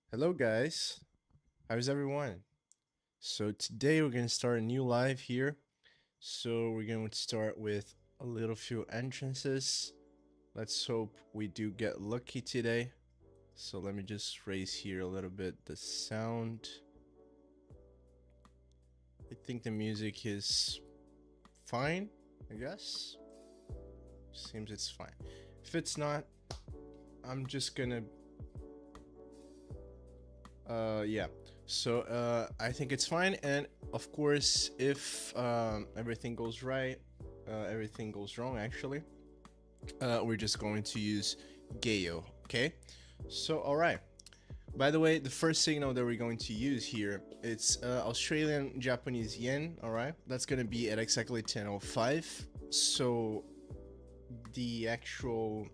Hello, guys. How's everyone? So, today we're going to start a new live here. So, we're going to start with a little few entrances. Let's hope we do get lucky today. So, let me just raise here a little bit the sound. I think the music is fine, I guess. Seems it's fine. If it's not, I'm just gonna yeah. So I think it's fine, and of course, if everything goes right, everything goes wrong. Actually, we're just going to use Gayo. Okay. So all right. By the way, the first signal that we're going to use here, it's Australian Japanese yen. All right. That's gonna be at exactly 10:05. So the actual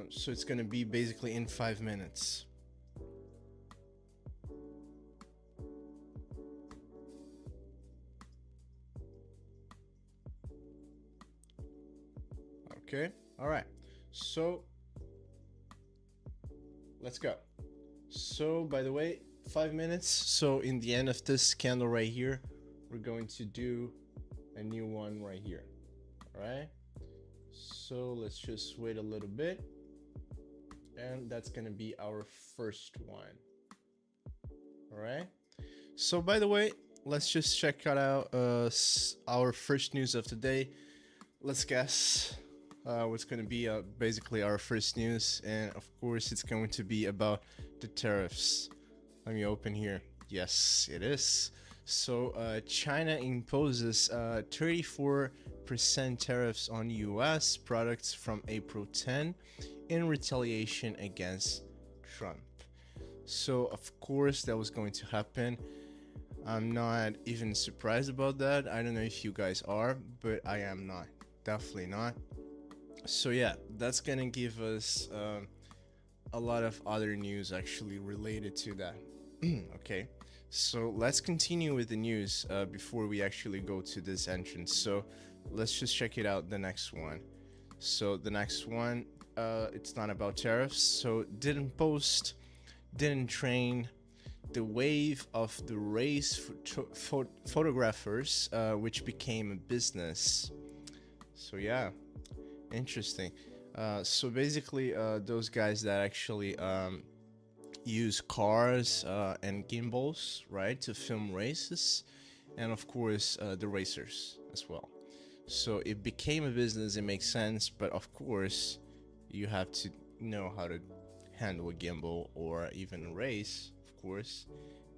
so it's gonna be basically in 5 minutes. Okay. All right. So let's go. So by the way, 5 minutes. So in the end of this candle right here, we're going to do a new one right here. All right. So let's just wait a little bit. And that's going to be our first one. All right. So by the way, let's just check out our first news of the day. Let's guess what's going to be basically our first news. And of course, it's going to be about the tariffs. Let me open here. Yes, it is. So China imposes 34% tariffs on US products from April 10 in retaliation against Trump. So of course that was going to happen. I'm not even surprised about that. I don't know if you guys are, but I am not. Definitely not. So yeah, that's gonna give us a lot of other news actually related to that. Okay, so let's continue with the news before we actually go to this entrance. So let's just check it out. The next one. So the next one, it's not about tariffs. So didn't post, didn't train. The wave of the race photographers, which became a business. So yeah, interesting. So basically, those guys that actually use cars and gimbals, right, to film races, and of course the racers as well. So it became a business. It makes sense, but of course, you have to know how to handle a gimbal or even a race, of course,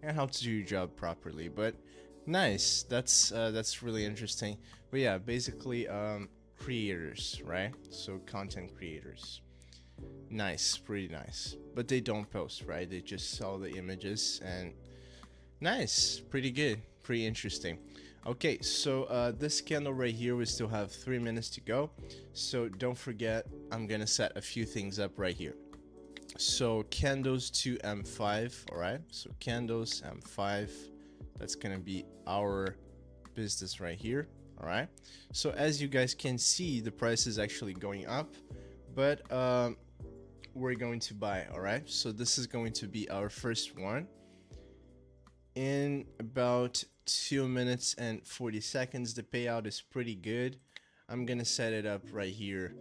and how to do your job properly. But nice, that's really interesting. But yeah, basically, creators, right? So content creators. Nice, pretty nice. But they don't post, right? They just sell the images and nice, pretty good, pretty interesting. Okay, so this candle right here, we still have 3 minutes to go. So don't forget, I'm gonna set a few things up right here. So candles to M5, all right? So candles M5, that's gonna be our business right here, all right? So as you guys can see, the price is actually going up, but we're going to buy, all right? So this is going to be our first one in about 2 minutes and 40 seconds. The payout is pretty good. I'm gonna set it up right here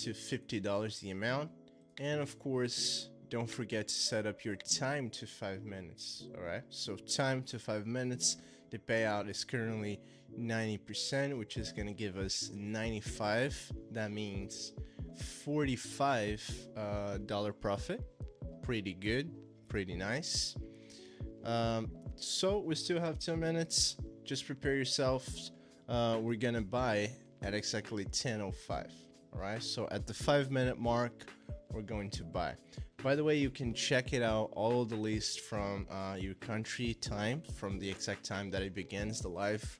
to $50 the amount, and of course don't forget to set up your time to 5 minutes. All right, so time to 5 minutes. The payout is currently 90%, which is gonna give us 95. That means $45 profit. Pretty good, pretty nice. So we still have 2 minutes. Just prepare yourselves. We're gonna buy at exactly 10:05. All right. So at the 5 minute mark, we're going to buy. By the way, you can check it out all the list from your country time, from the exact time that it begins the live.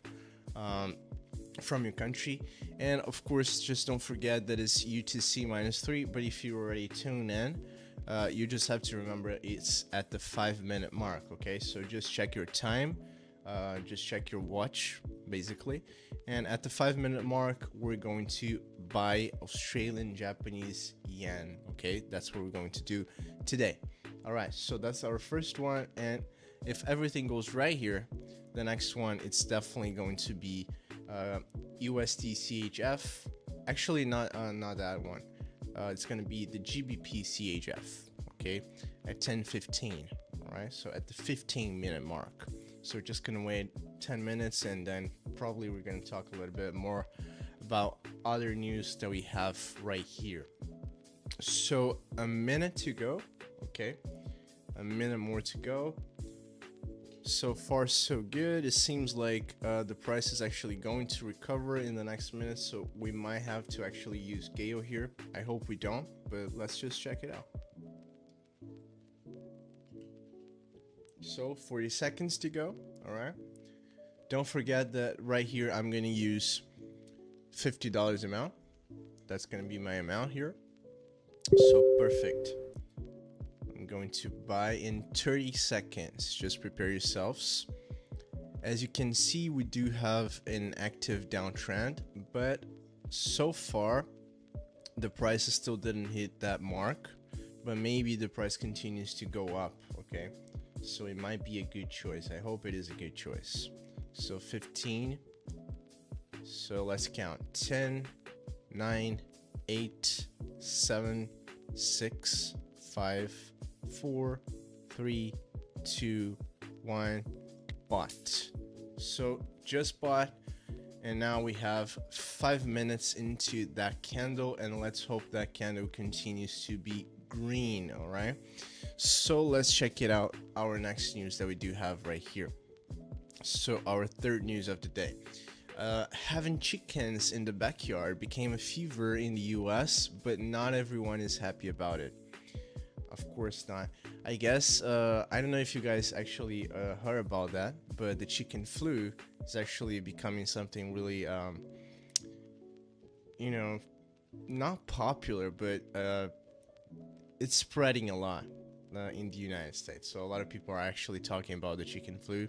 From your country, and of course just don't forget that it's UTC -3, but if you already tune in, you just have to remember it's at the 5 minute mark. Okay, so just check your time, just check your watch basically, and at the 5 minute mark we're going to buy Australian Japanese yen. Okay, that's what we're going to do today. All right, so that's our first one, and if everything goes right here, the next one, it's definitely going to be USD CHF. Actually, not that one. It's going to be the GBP CHF. Okay, at 10:15. All right, so at the 15-minute mark. So we're just gonna wait 10 minutes, and then probably we're gonna talk a little bit more about other news that we have right here. So a minute to go. Okay, a minute more to go. So far so good. It seems like the price is actually going to recover in the next minute, so we might have to actually use Gaio here. I hope we don't, but let's just check it out. So 40 seconds to go. All right, don't forget that right here I'm going to use $50 amount. That's going to be my amount here. So perfect. I'm going to buy in 30 seconds. Just prepare yourselves. As you can see, we do have an active downtrend, but so far the price still didn't hit that mark, but maybe the price continues to go up. Okay, so it might be a good choice. I hope it is a good choice. So 15. So let's count. 10, 9, 8, 7, 6, 5, 4, 3, 2, 1. Bought. So just bought, and now we have 5 minutes into that candle, and let's hope that candle continues to be green. All right, so let's check it out. Our next news that we do have right here. So our third news of the day. Having chickens in the backyard became a fever in the US, but not everyone is happy about it. Of course not. I guess, I don't know if you guys actually heard about that, but the chicken flu is actually becoming something really, not popular, but it's spreading a lot in the United States. So a lot of people are actually talking about the chicken flu,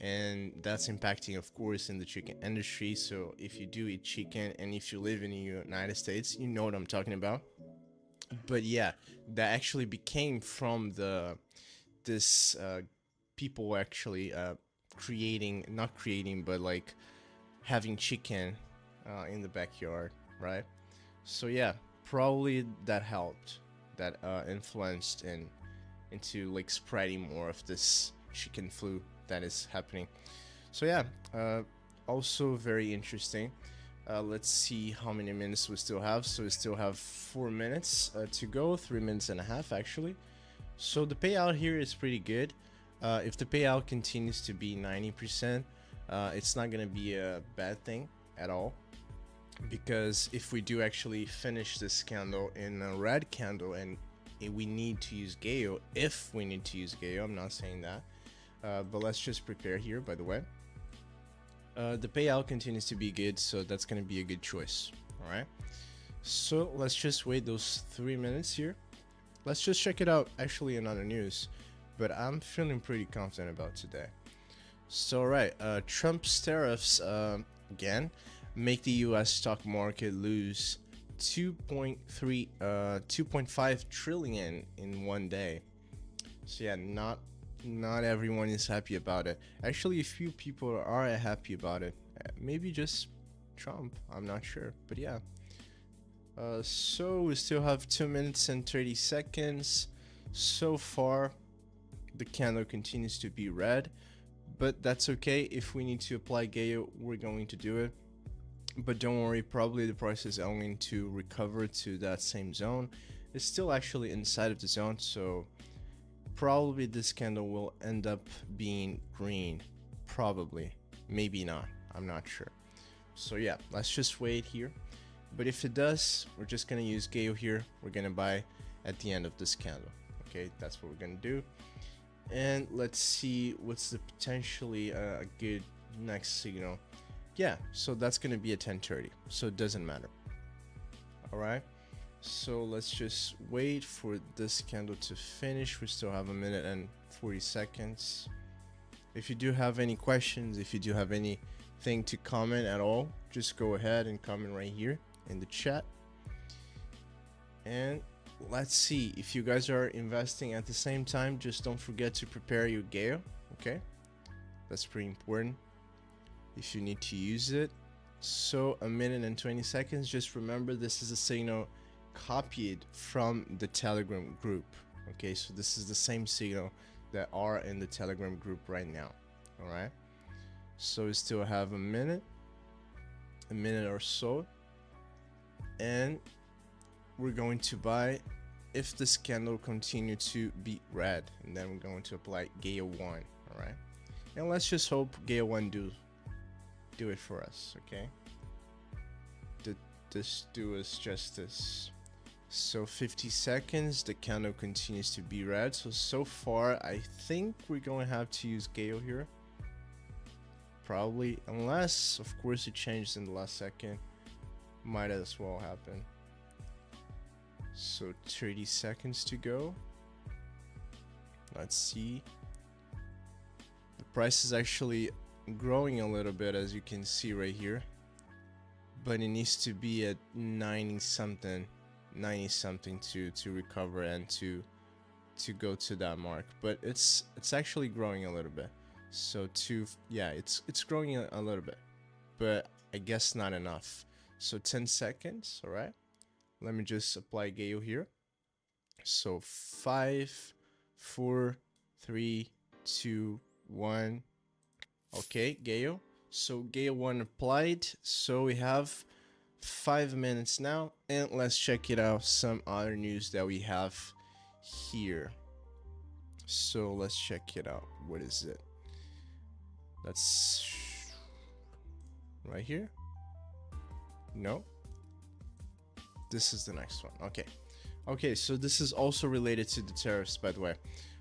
and that's impacting, of course, in the chicken industry. So if you do eat chicken and if you live in the United States, you know what I'm talking about. But yeah, that actually became from this people actually not creating, but like having chicken in the backyard, right? So yeah, probably that helped, that influenced into like spreading more of this chicken flu that is happening. So yeah, also very interesting. Let's see how many minutes we still have. So we still have 4 minutes to go, 3 minutes and a half actually. So the payout here is pretty good. If the payout continues to be 90%, it's not gonna be a bad thing at all, because if we do actually finish this candle in a red candle and we need to use Gaio, if we need to use Gaio, I'm not saying that, but let's just prepare here, by the way. The payout continues to be good, so that's going to be a good choice. All right, so let's just wait those 3 minutes here. Let's just check it out. Actually, another news, but I'm feeling pretty confident about today. So right, Trump's tariffs again make the US stock market lose 2.5 trillion in one day. So yeah, not everyone is happy about it. Actually, a few people are happy about it. Maybe just Trump, I'm not sure, but yeah. So we still have 2 minutes and 30 seconds. So far the candle continues to be red, but that's okay. If we need to apply Gaio, we're going to do it. But don't worry, probably the price is going to recover to that same zone. It's still actually inside of the zone, so probably this candle will end up being green. Probably, maybe not, I'm not sure. So yeah, let's just wait here. But if it does, we're just gonna use Gaio here. We're gonna buy at the end of this candle. Okay, that's what we're gonna do. And let's see what's the potentially a good next signal. Yeah, so that's gonna be a 10:30, so it doesn't matter. All right, so let's just wait for this candle to finish. We still have 1 minute and 40 seconds. If you do have any questions, if you do have anything to comment at all, just go ahead and comment right here, in the chat. And let's see, if you guys are investing at the same time, just don't forget to prepare your Gale. Okay, that's pretty important if you need to use it. So 1 minute and 20 seconds. Just remember, this is a signal copied from the Telegram group. Okay, so this is the same signal that are in the Telegram group right now. All right, so we still have a minute or so, and we're going to buy if this candle continue to be red, and then we're going to apply Gale 1. All right, and let's just hope Gale 1 do it for us. Okay, this do us justice. So 50 seconds, the candle continues to be red. So far I think we're going to have to use Gale here, probably, unless of course it changes in the last second. Might as well happen. So 30 seconds to go. Let's see. The price is actually growing a little bit, as you can see right here, but it needs to be at 90 something to recover and to go to that mark. But it's actually growing a little bit. So yeah, it's growing a little bit, but I guess not enough. So 10 seconds. All right, let me just apply Gale here. So 5, 4, 3, 2, 1. Okay, Gale. So Gale 1 applied. So we have 5 minutes now, and let's check it out, some other news that we have here. So let's check it out. What is it? That's right here. No, this is the next one. Okay, so this is also related to the tariffs, by the way.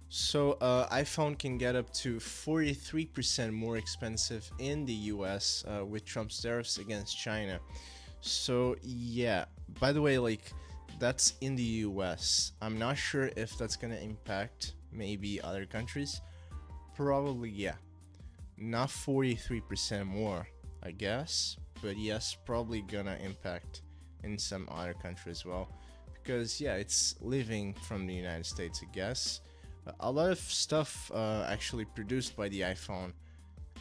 So iPhone can get up to 43% more expensive in the US with Trump's tariffs against China. So yeah, by the way, like, that's in the US. I'm not sure if that's gonna impact maybe other countries. Probably, yeah. Not 43% more, I guess, but yes, probably gonna impact in some other country as well, because yeah, it's living from the United States, I guess. A lot of stuff actually produced by the iPhone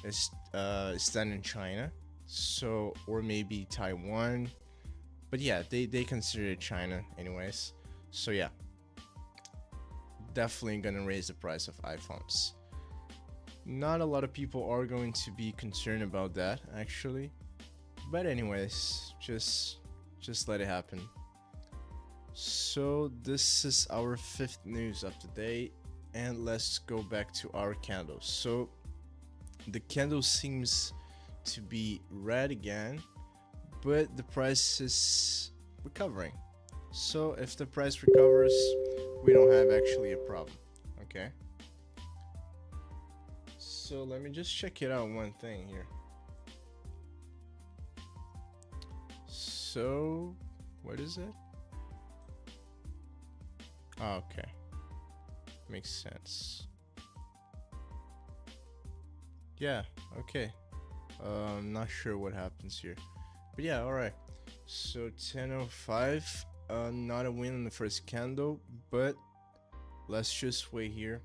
is done in China, so, or maybe Taiwan, but yeah, they consider it China anyways. So yeah, definitely gonna raise the price of iPhones. Not a lot of people are going to be concerned about that, actually, but anyways, just let it happen. So this is our 5th news of the day, and let's go back to our candles. So the candle seems to be red again, but the price is recovering. So if the price recovers, we don't have actually a problem. Okay, so let me just check it out, one thing here. So what is it? Oh, okay, makes sense. Yeah, okay. I'm not sure what happens here, but yeah, all right. So 10:05, not a win in the first candle, but let's just wait here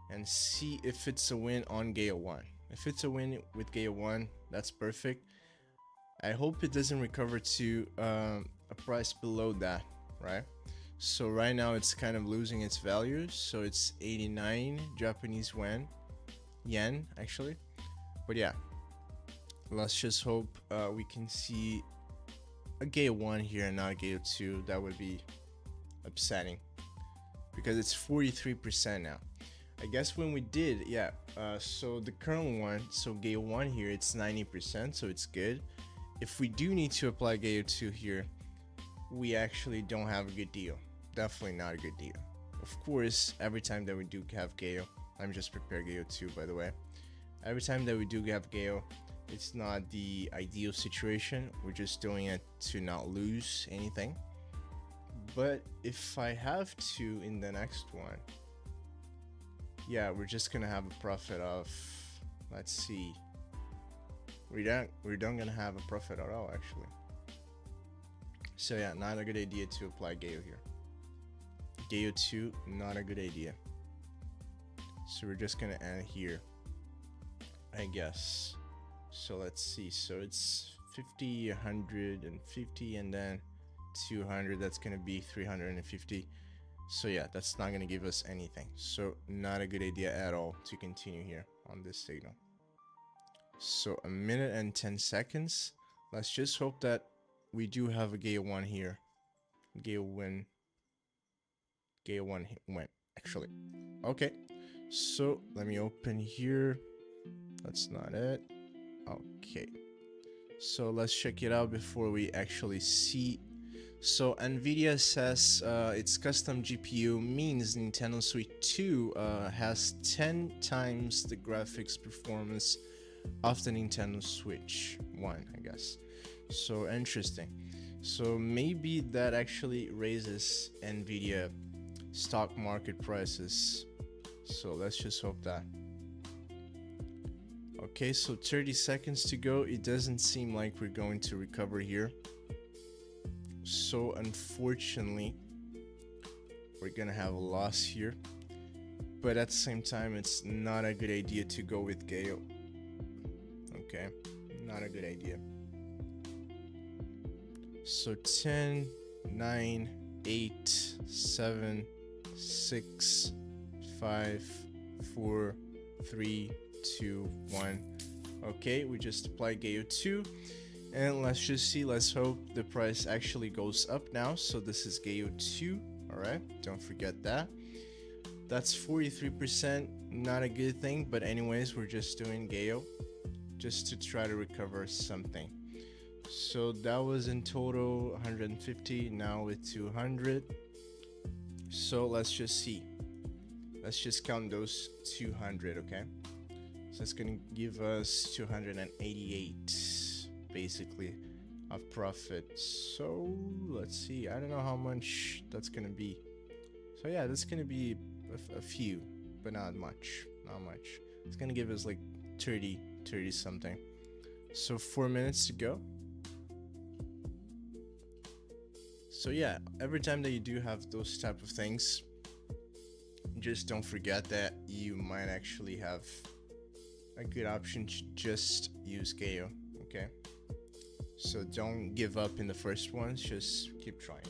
and see if it's a win on Gale 1. If it's a win with Gale 1, that's perfect. I hope it doesn't recover to a price below that, right? So right now it's kind of losing its value, so it's 89 Japanese yen actually. But yeah, let's just hope we can see a Gale 1 here and not a Gale 2. That would be upsetting, because it's 43% now. I guess when we did, yeah, so the current one, so Gale 1 here, it's 90%, so it's good. If we do need to apply Gale 2 here, we actually don't have a good deal. Definitely not a good deal. Of course, every time that we do have Gale, I'm just prepared Gale 2, by the way. Every time that we do have Gale, it's not the ideal situation. We're just doing it to not lose anything. But if I have to in the next one, yeah, we're just gonna have a profit of, let's see, we don't gonna have a profit at all, actually. So yeah, not a good idea to apply Gale here. Gale 2, not a good idea. So we're just gonna end here, I guess. So let's see. So it's 50, 150, and then 200. That's gonna be 350. So yeah, that's not gonna give us anything. So not a good idea at all to continue here on this signal. So a minute and 10 seconds. Let's just hope that we do have a Gale 1 here. Gale win. Gale 1 went actually. Okay. So let me open here. That's not it. Okay. So let's check it out before we actually see. So Nvidia says its custom GPU means Nintendo Switch 2 has 10 times the graphics performance of the Nintendo Switch 1, I guess. So interesting. So maybe that actually raises Nvidia stock market prices. So let's just hope that. Okay, so 30 seconds to go. It doesn't seem like we're going to recover here. So unfortunately, we're gonna have a loss here. But at the same time, it's not a good idea to go with Gale. Okay, not a good idea. So 10, 9, 8, 7, 6, 5, 4, 3, 2, 1. Okay, we just apply Gale 2. And let's just see, let's hope the price actually goes up now. So this is Gale 2, alright, don't forget that. That's 43%, not a good thing, but anyways, we're just doing Gale just to try to recover something. So that was in total 150, now with 200. So let's just see. Let's just count those 200, okay? So it's gonna give us 288 basically of profit. So let's see, I don't know how much that's gonna be. So yeah, that's gonna be a few, but not much. It's gonna give us like 30 something. So 4 minutes to go. So yeah, every time that you do have those type of things, just don't forget that you might actually have a good option to just use Gale, okay? So don't give up in the first ones, just keep trying.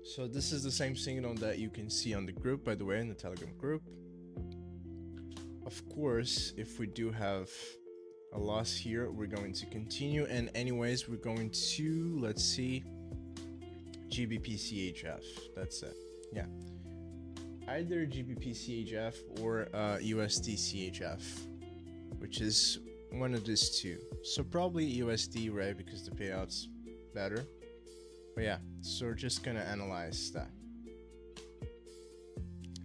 So this is the same signal that you can see on the group, by the way, in the Telegram group. Of course, if we do have a loss here, we're going to continue, and anyways, we're going to, let's see, GBP CHF. That's it. Yeah, either GBP CHF or USD CHF, which is one of these two. So probably USD, right, because the payout's better. But yeah, so we're just gonna analyze that.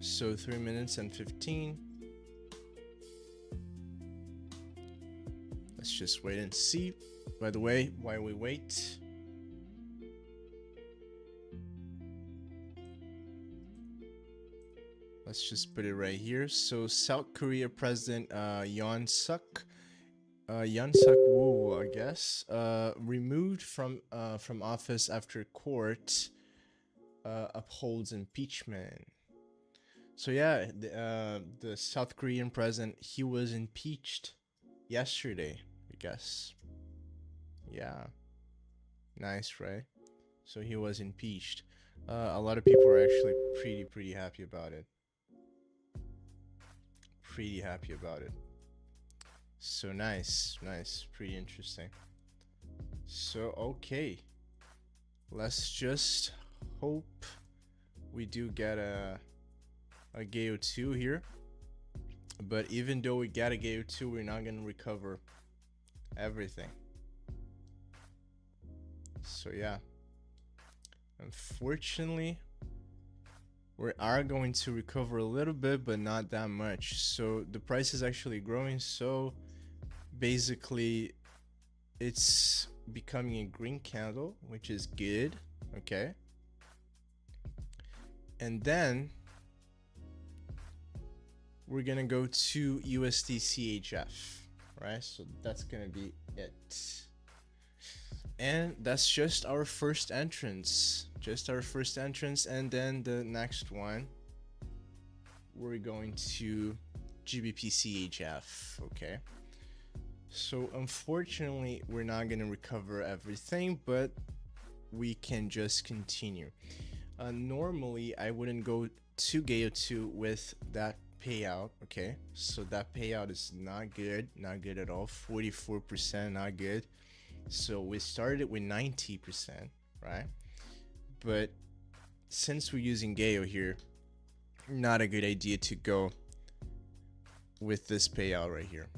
So 3 minutes and 15. Let's just wait and see. By the way, while we wait, let's just put it right here. So South Korea President Yoon Suk Woo, I guess, removed from office after court upholds impeachment. So yeah, the South Korean president, he was impeached yesterday, I guess. Yeah, nice, right? So he was impeached. A lot of people are actually pretty happy about it. Pretty happy about it. So nice, pretty interesting. So okay, let's just hope we do get a Gale 2 here. But even though we get a Gale 2, we're not gonna recover everything. So yeah, unfortunately, we are going to recover a little bit, but not that much. So the price is actually growing, so basically it's becoming a green candle, which is good. Okay, and then we're gonna go to USD CHF, right? So that's gonna be it. And that's just our first entrance. Just our first entrance, and then the next one, we're going to GBP CHF, okay? So unfortunately, we're not gonna recover everything, but we can just continue. Normally, I wouldn't go to Gaio 2 with that payout, okay? So that payout is not good at all. 44%, not good. So we started with 90%, right? But since we're using Gaio here, not a good idea to go with this payout right here,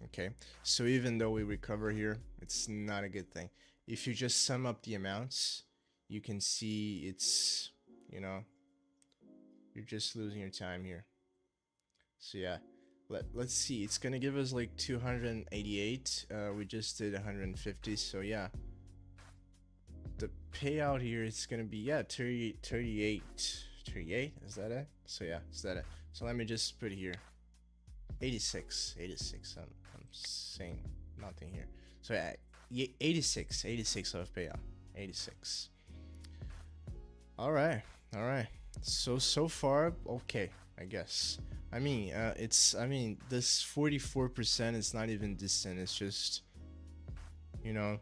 okay? So even though we recover here, it's not a good thing. If you just sum up the amounts, you can see it's, you know, you're just losing your time here. So yeah, let's see. It's gonna give us like 288. We just did 150. So yeah, the payout here is gonna be 38. Is that it? So yeah, is that it? So let me just put here 86. I'm saying nothing here. So yeah, 86 of payout. 86. All right. So far, okay, I guess. I mean, this 44% is not even decent. It's just, you know,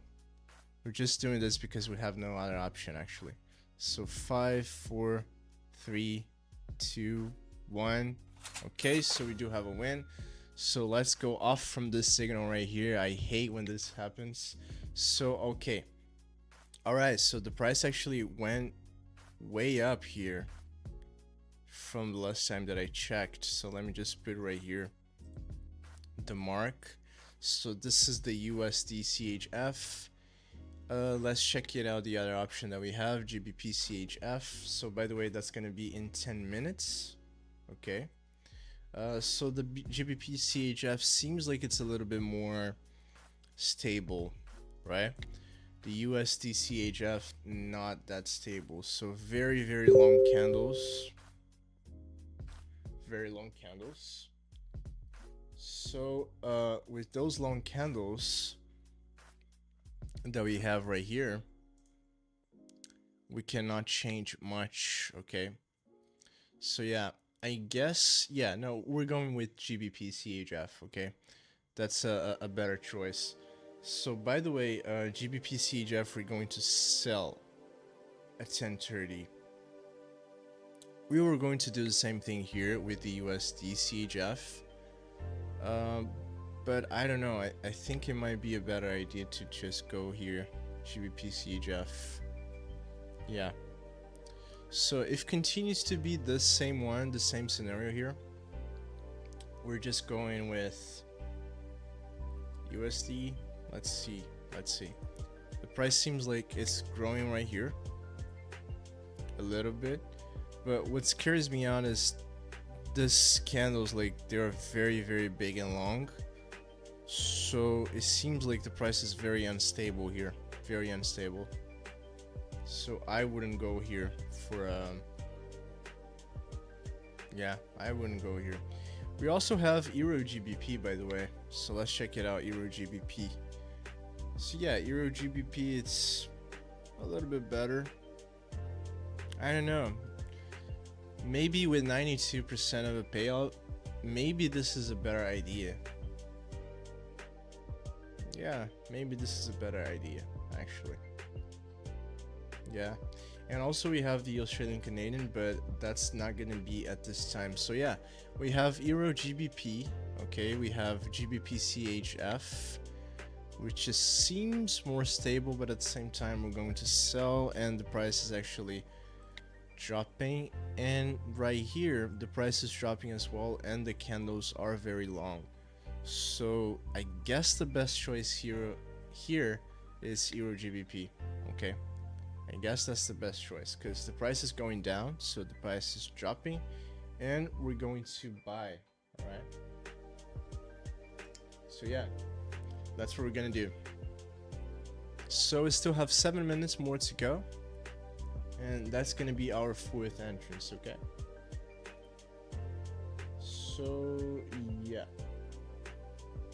we're just doing this because we have no other option, actually. So 5, 4, 3, 2, 1. Okay, so we do have a win. So let's go off from this signal right here. I hate when this happens. So, okay. All right, so the price actually went way up here from the last time that I checked. So let me just put right here the mark. So this is the USD CHF. Let's check it out, the other option that we have, GBP CHF. So by the way, that's gonna be in 10 minutes. Okay. So the GBP CHF seems like it's a little bit more stable, right? The USD CHF, not that stable. So very, very long candles. Very long candles. So with those long candles that we have right here, we cannot change much, okay? So yeah, I guess, yeah, no, we're going with GBP CHF, okay? That's a better choice. So by the way, GBP CHF, we're going to sell at 10:30. We were going to do the same thing here with the USD CHF. But I don't know, I think it might be a better idea to just go here, GBP CHF. Yeah. So if continues to be the same one, the same scenario here, we're just going with USD. Let's see. The price seems like it's growing right here a little bit, but what scares me out is this candles, like they're very, very big and long. So it seems like the price is very unstable here, very unstable. So I wouldn't go here for yeah, I wouldn't go here. We also have Euro GBP, by the way, so let's check it out. Euro GBP. So yeah, Euro GBP, it's a little bit better. I don't know, maybe with 92% of a payout, maybe this is a better idea. Yeah, maybe this is a better idea, actually. Yeah, and also we have the Australian Canadian, but that's not gonna be at this time. So yeah, we have Euro GBP, okay, we have GBP CHF, which just seems more stable, but at the same time we're going to sell, and the price is actually dropping, and right here the price is dropping as well, and the candles are very long. So I guess the best choice here is Euro GBP, okay? I guess that's the best choice because the price is going down, so the price is dropping, and we're going to buy. All right. So yeah, that's what we're gonna do. So we still have 7 minutes more to go, and that's gonna be our 4th entrance. Okay. So yeah,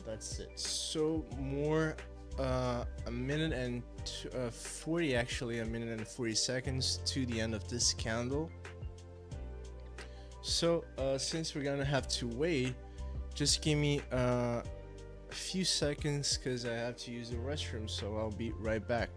That's it. So more a minute and 40, actually a minute and 40 seconds to the end of this candle. So since we're gonna have to wait, just give me a few seconds because I have to use the restroom, so I'll be right back.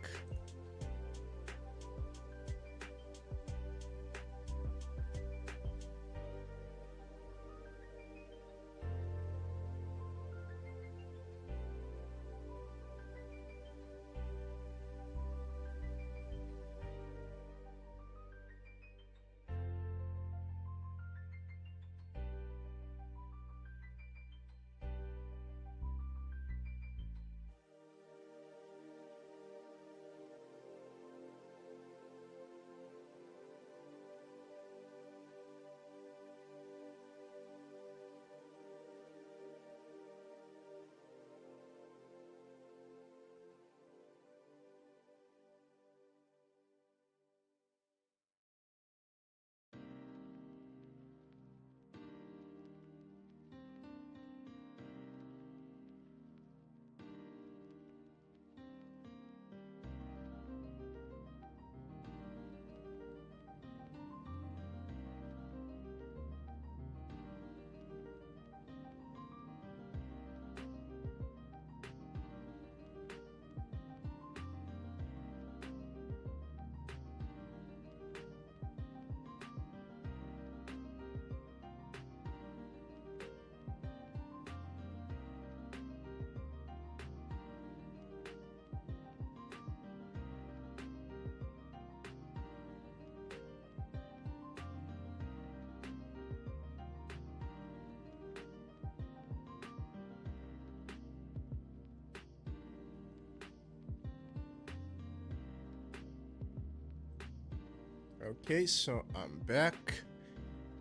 Okay, so I'm back,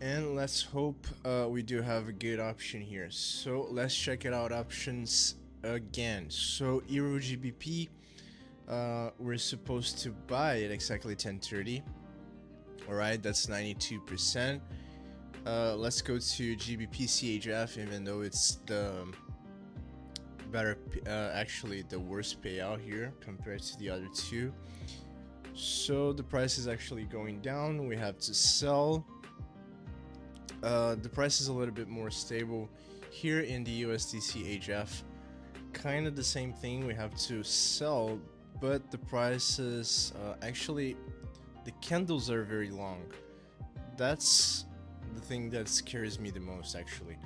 and let's hope we do have a good option here. So let's check it out, options again. So Euro GBP, we're supposed to buy at exactly 10:30. All right, that's 92%. Let's go to GBP CHF, even though it's the better, actually the worst payout here compared to the other two. So the price is actually going down. We have to sell. The price is a little bit more stable here in the USD CHF. Kind of the same thing. We have to sell, but the prices actually, the candles are very long. That's the thing that scares me the most, actually.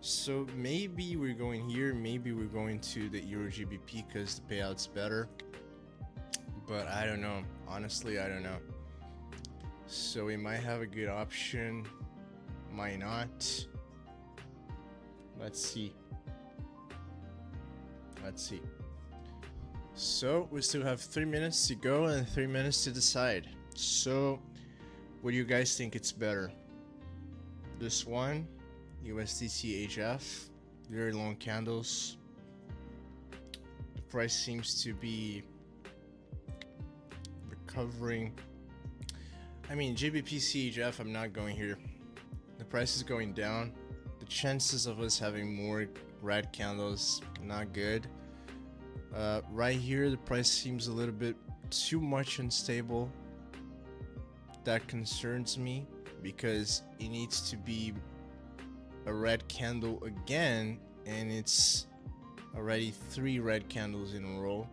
So maybe we're going here. Maybe we're going to the Euro GBP because the payout's better. But I don't know. Honestly, I don't know. So we might have a good option, might not. Let's see. So we still have 3 minutes to go and 3 minutes to decide. So what do you guys think it's better? This one, USD CHF, very long candles. The price seems to be recovering. I mean, GBP CHF, I'm not going here. The price is going down. The chances of us having more red candles, not good. Right here, the price seems a little bit too much unstable. That concerns me because it needs to be a red candle again, and it's already 3 red candles in a row.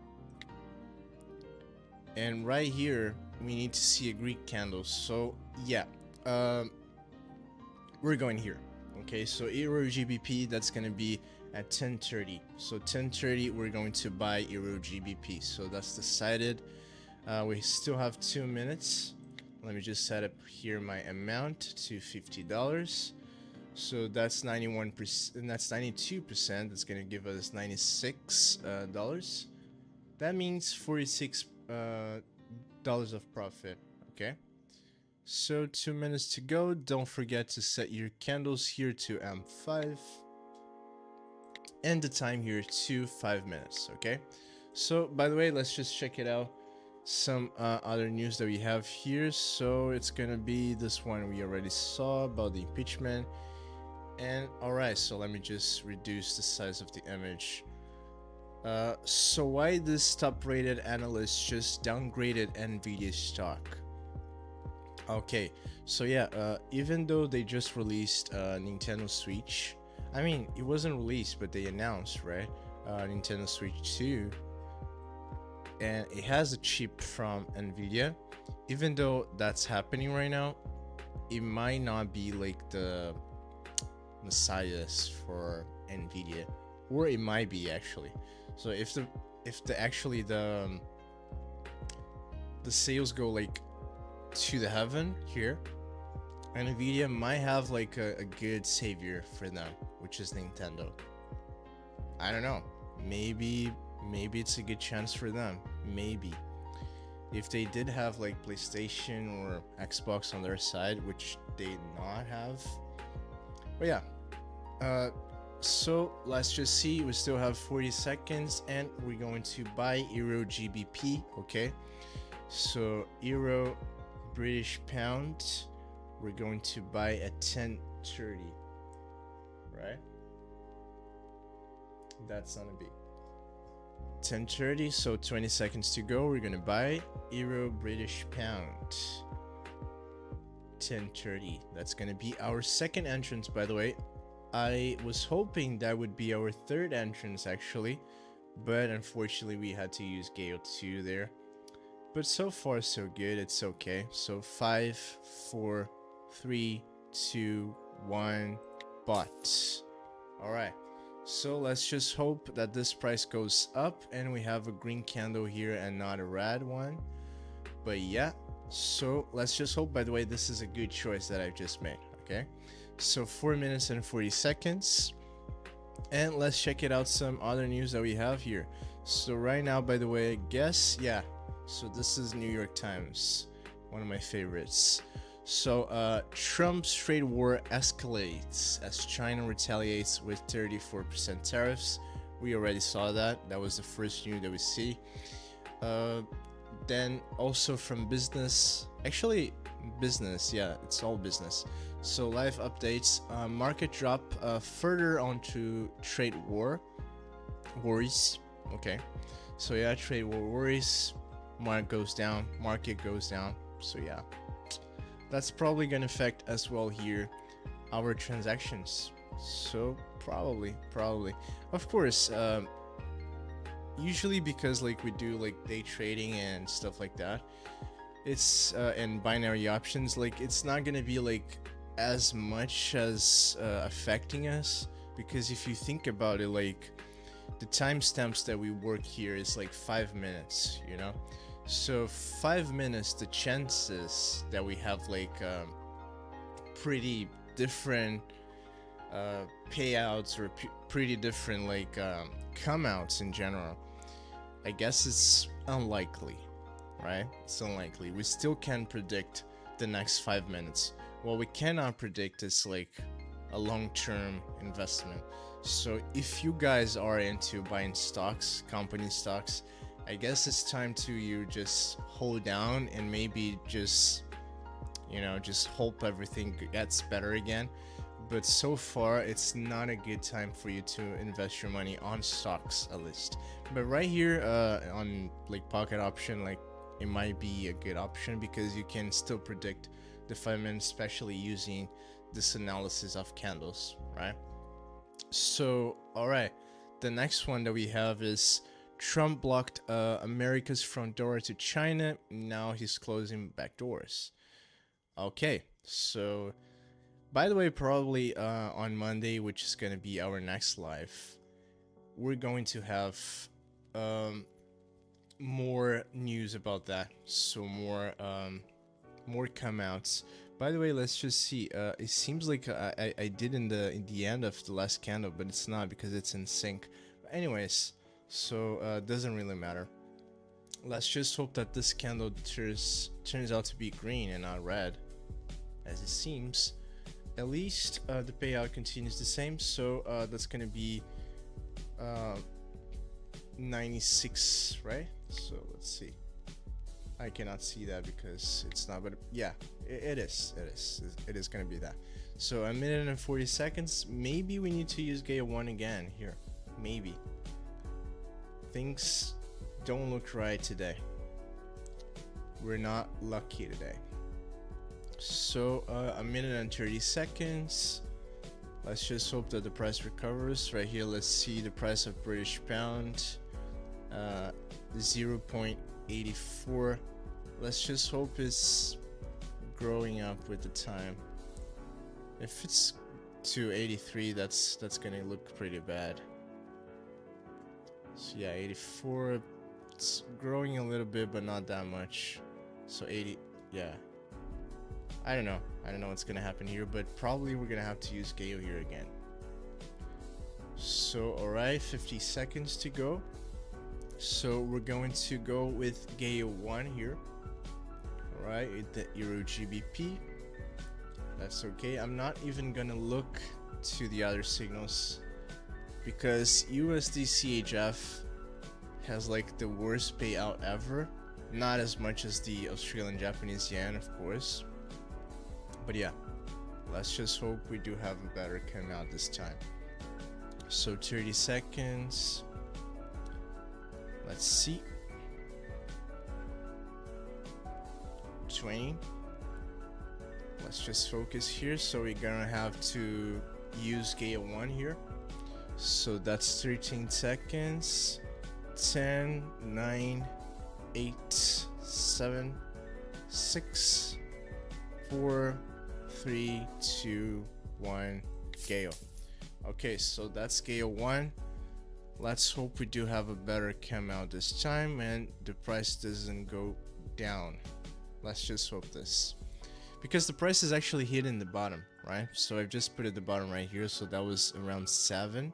And right here, we need to see a Greek candle. So yeah, we're going here. Okay, so Euro GBP, that's gonna be at 10:30. So 10:30, we're going to buy Euro GBP. So that's decided. We still have 2 minutes. Let me just set up here my amount to $50. So that's 91%, and that's 92%. That's gonna give us $96. That means $46 of profit. Okay, so 2 minutes to go. Don't forget to set your candles here to M5 and the time here to 5 minutes. Okay, so by the way, let's just check it out, some other news that we have here. So it's gonna be this one we already saw about the impeachment. And alright, so let me just reduce the size of the image. So why this top rated analyst just downgraded Nvidia stock? Okay, so yeah, even though they just released Nintendo Switch, I mean, it wasn't released, but they announced, right? Nintendo Switch 2, and it has a chip from Nvidia. Even though that's happening right now, it might not be like the messiahs for Nvidia, or it might be actually. So if the actually the sales go like to the heaven here, Nvidia might have like a good savior for them, which is Nintendo. I don't know. Maybe it's a good chance for them. Maybe if they did have like PlayStation or Xbox on their side, which they did not have. But yeah. So let's just see. We still have 40 seconds, and we're going to buy Euro GBP. Okay. So Euro British Pound, we're going to buy at 10.30, right? That's gonna be 10.30, so 20 seconds to go. We're gonna buy Euro British Pound 10.30. That's gonna be our second entrance, by the way. I was hoping that would be our third entrance actually, but unfortunately we had to use Gale 2 there. But so far so good, it's okay. So 5, 4, 3, 2, 1, bought. Alright, so let's just hope that this price goes up and we have a green candle here and not a red one. But yeah, so let's just hope. By the way, this is a good choice that I've just made, okay? So 4 minutes and 40 seconds. And let's check it out, some other news that we have here. So right now, by the way, I guess, yeah. So this is New York Times, one of my favorites. So Trump's trade war escalates as China retaliates with 34% tariffs. We already saw that. That was the first news that we see. Then also from business, actually business, yeah, it's all business. So live updates, market drop further onto trade war worries. Okay, so yeah, trade war worries. Market goes down. So yeah, that's probably gonna affect as well here our transactions. So probably, of course, usually because like we do like day trading and stuff like that, it's and binary options, like it's not gonna be like as much as affecting us, because if you think about it, like the timestamps that we work here is like 5 minutes, you know. So 5 minutes, the chances that we have like pretty different payouts or pretty different like come outs in general, I guess it's unlikely, right? It's unlikely. We still can predict the next 5 minutes. What we cannot predict is like a long-term investment. So if you guys are into buying stocks, company stocks, I guess it's time to you just hold down and maybe just, you know, just hope everything gets better again. But so far it's not a good time for you to invest your money on stocks, at least. But right here on like pocket option, like it might be a good option because you can still predict the 5 minutes, especially using this analysis of candles, right? So all right, the next one that we have is Trump blocked America's front door to China. Now he's closing back doors. Okay, so by the way, probably on Monday, which is gonna be our next live, we're going to have more news about that. So more come outs. By the way, let's just see. It seems like I did in the end of the last candle, but it's not because it's in sync. But anyways, so it doesn't really matter. Let's just hope that this candle turns out to be green and not red, as it seems. At least the payout continues the same, so that's gonna be 96, right? So let's see. I cannot see that because it's not, but yeah, it is gonna be that. So a minute and 40 seconds. Maybe we need to use Gale 1 again here. Maybe. Things don't look right today. We're not lucky today. So a minute and 30 seconds. Let's just hope that the price recovers. Right here, let's see the price of British pound. 0.84. Let's just hope it's growing up with the time. If it's to 83, that's gonna look pretty bad. So yeah, 84. It's growing a little bit, but not that much. So 80. Yeah. I don't know what's gonna happen here, but probably we're gonna have to use Gale here again. So alright, 50 seconds to go. So we're going to go with Gale 1 here. Alright, with the Euro GBP. That's okay. I'm not even gonna look to the other signals because USD CHF has like the worst payout ever. Not as much as the Australian Japanese yen, of course. But yeah, let's just hope we do have a better come out this time. So 30 seconds. Let's see. 20. Let's just focus here. So we're gonna have to use Gale 1 here. So that's 13 seconds. 10, 9, 8, 7, 6, 4, 3, 2, 1, Gale. Okay, so that's Gale 1. Let's hope we do have a better come out this time and the price doesn't go down. Let's just hope this. Because the price is actually hitting the bottom, right? So I've just put it at the bottom right here, so that was around 7.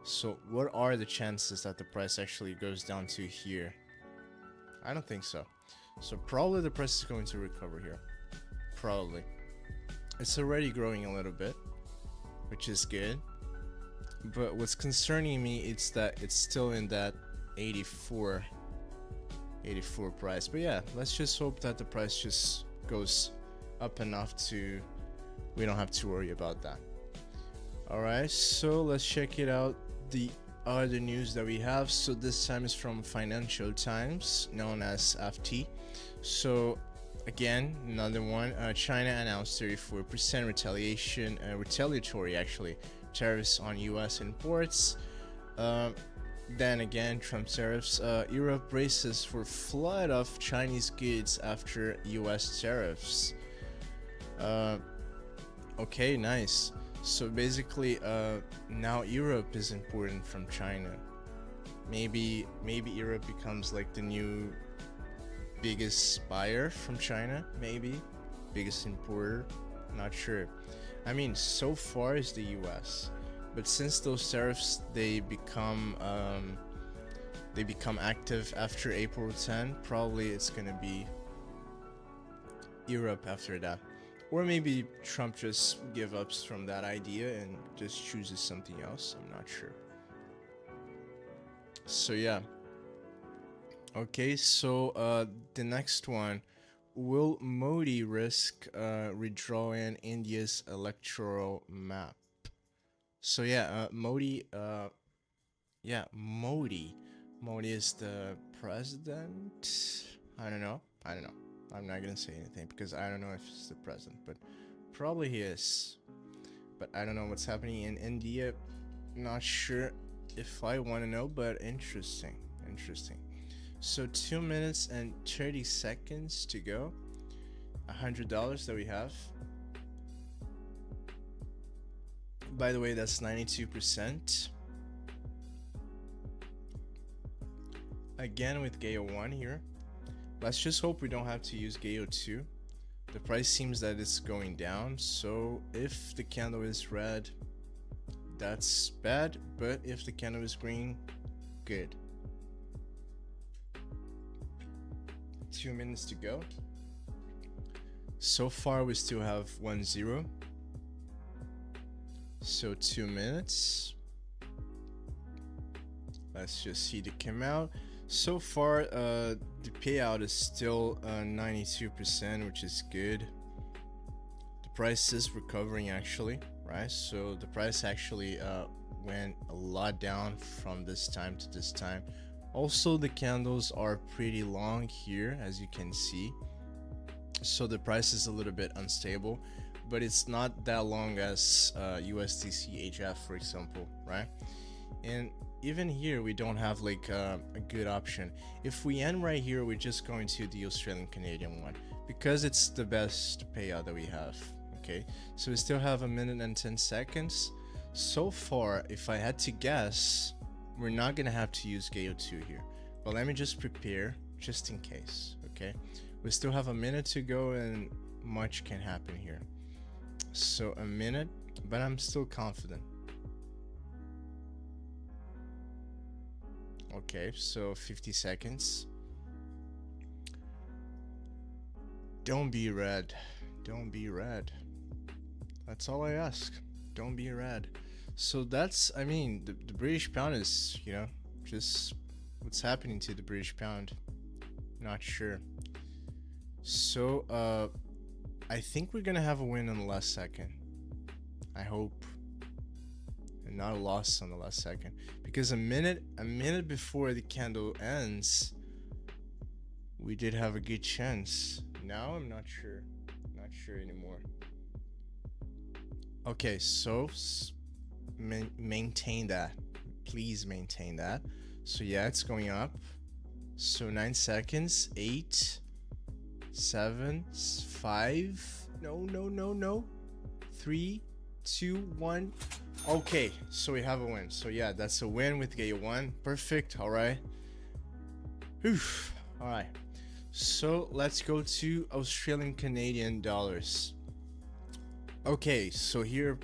So what are the chances that the price actually goes down to here? I don't think so. So probably the price is going to recover here. Probably. It's already growing a little bit, which is good. But what's concerning me is that it's still in that 84 price. But yeah, let's just hope that the price just goes up enough to we don't have to worry about that. Alright, so let's check it out. The other news that we have, so this time is from Financial Times, known as FT. So again, another one. China announced 34% retaliatory actually tariffs on US imports. Then again, Trump tariffs. Europe braces for flood of Chinese goods after US tariffs. Okay, nice. So basically, now Europe is important from China. Maybe Europe becomes like the new biggest buyer from China. Maybe biggest importer. Not sure. I mean, so far is the US, but since those tariffs they become active after April 10, probably it's gonna be Europe after that. Or maybe Trump just gives up from that idea and just chooses something else. I'm not sure. So yeah. Okay, so the next one. Will Modi risk redrawing India's electoral map? So yeah, Modi. Modi is the president. I don't know. I'm not gonna say anything because I don't know if he's the president, but probably he is. But I don't know what's happening in India. Not sure if I want to know, but interesting. So 2 minutes and 30 seconds to go. $100 that we have. By the way, that's 92%. Again with Gale 1 here. Let's just hope we don't have to use Gale 2. The price seems that it's going down, so if the candle is red, that's bad, but if the candle is green, good. 2 minutes to go. So far we still have 1-0. So 2 minutes. Let's just see the come out. So far the payout is still 92%, which is good. The price is recovering actually, right? So the price actually went a lot down from this time to this time. Also, the candles are pretty long here, as you can see. So the price is a little bit unstable, but it's not that long as USDC HF, for example, right? And even here, we don't have like a good option. If we end right here, we're just going to the Australian Canadian one because it's the best payout that we have. Okay, so we still have 1 minute and 10 seconds. So far, if I had to guess, we're not gonna have to use Gale 2 here, but let me just prepare just in case. Okay, we still have 1 minute to go and much can happen here. So 1 minute, but I'm still confident. Okay, so 50 seconds. Don't be red. Don't be red. That's all I ask. Don't be red. So that's, I mean, the British pound is, you know, just what's happening to the British pound. Not sure. So, I think we're gonna have a win on the last second. I hope. And not a loss on the last second. Because a minute before the candle ends, we did have a good chance. Now I'm not sure. Not sure anymore. Okay, so maintain that. Please maintain that. So yeah, it's going up. So 9 seconds. 8, 7, 5. No. 3, 2, 1. Okay, so we have a win. So yeah, that's a win with Gale 1. Perfect. All right. Oof. All right. So let's go to Australian Canadian dollars. Okay, so here,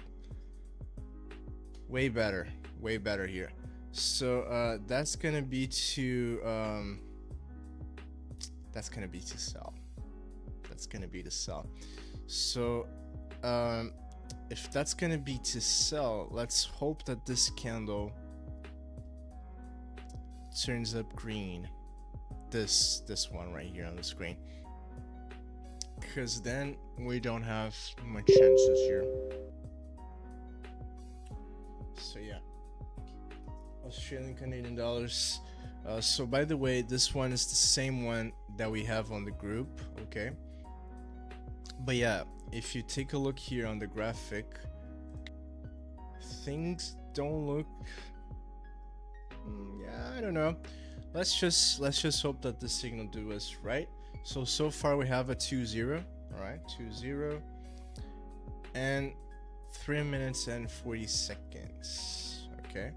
way better here. So that's gonna be to sell. That's gonna be to sell. So if that's gonna be to sell, let's hope that this candle turns up green. This one right here on the screen, because then we don't have much chances here. So yeah, Australian Canadian dollars. So by the way, this one is the same one that we have on the group, okay? But yeah, if you take a look here on the graphic, things don't look, yeah, I don't know. Let's just hope that the signal do us right. So far we have a 2-0. All right, 2-0, and 3 minutes and 40 seconds. Okay,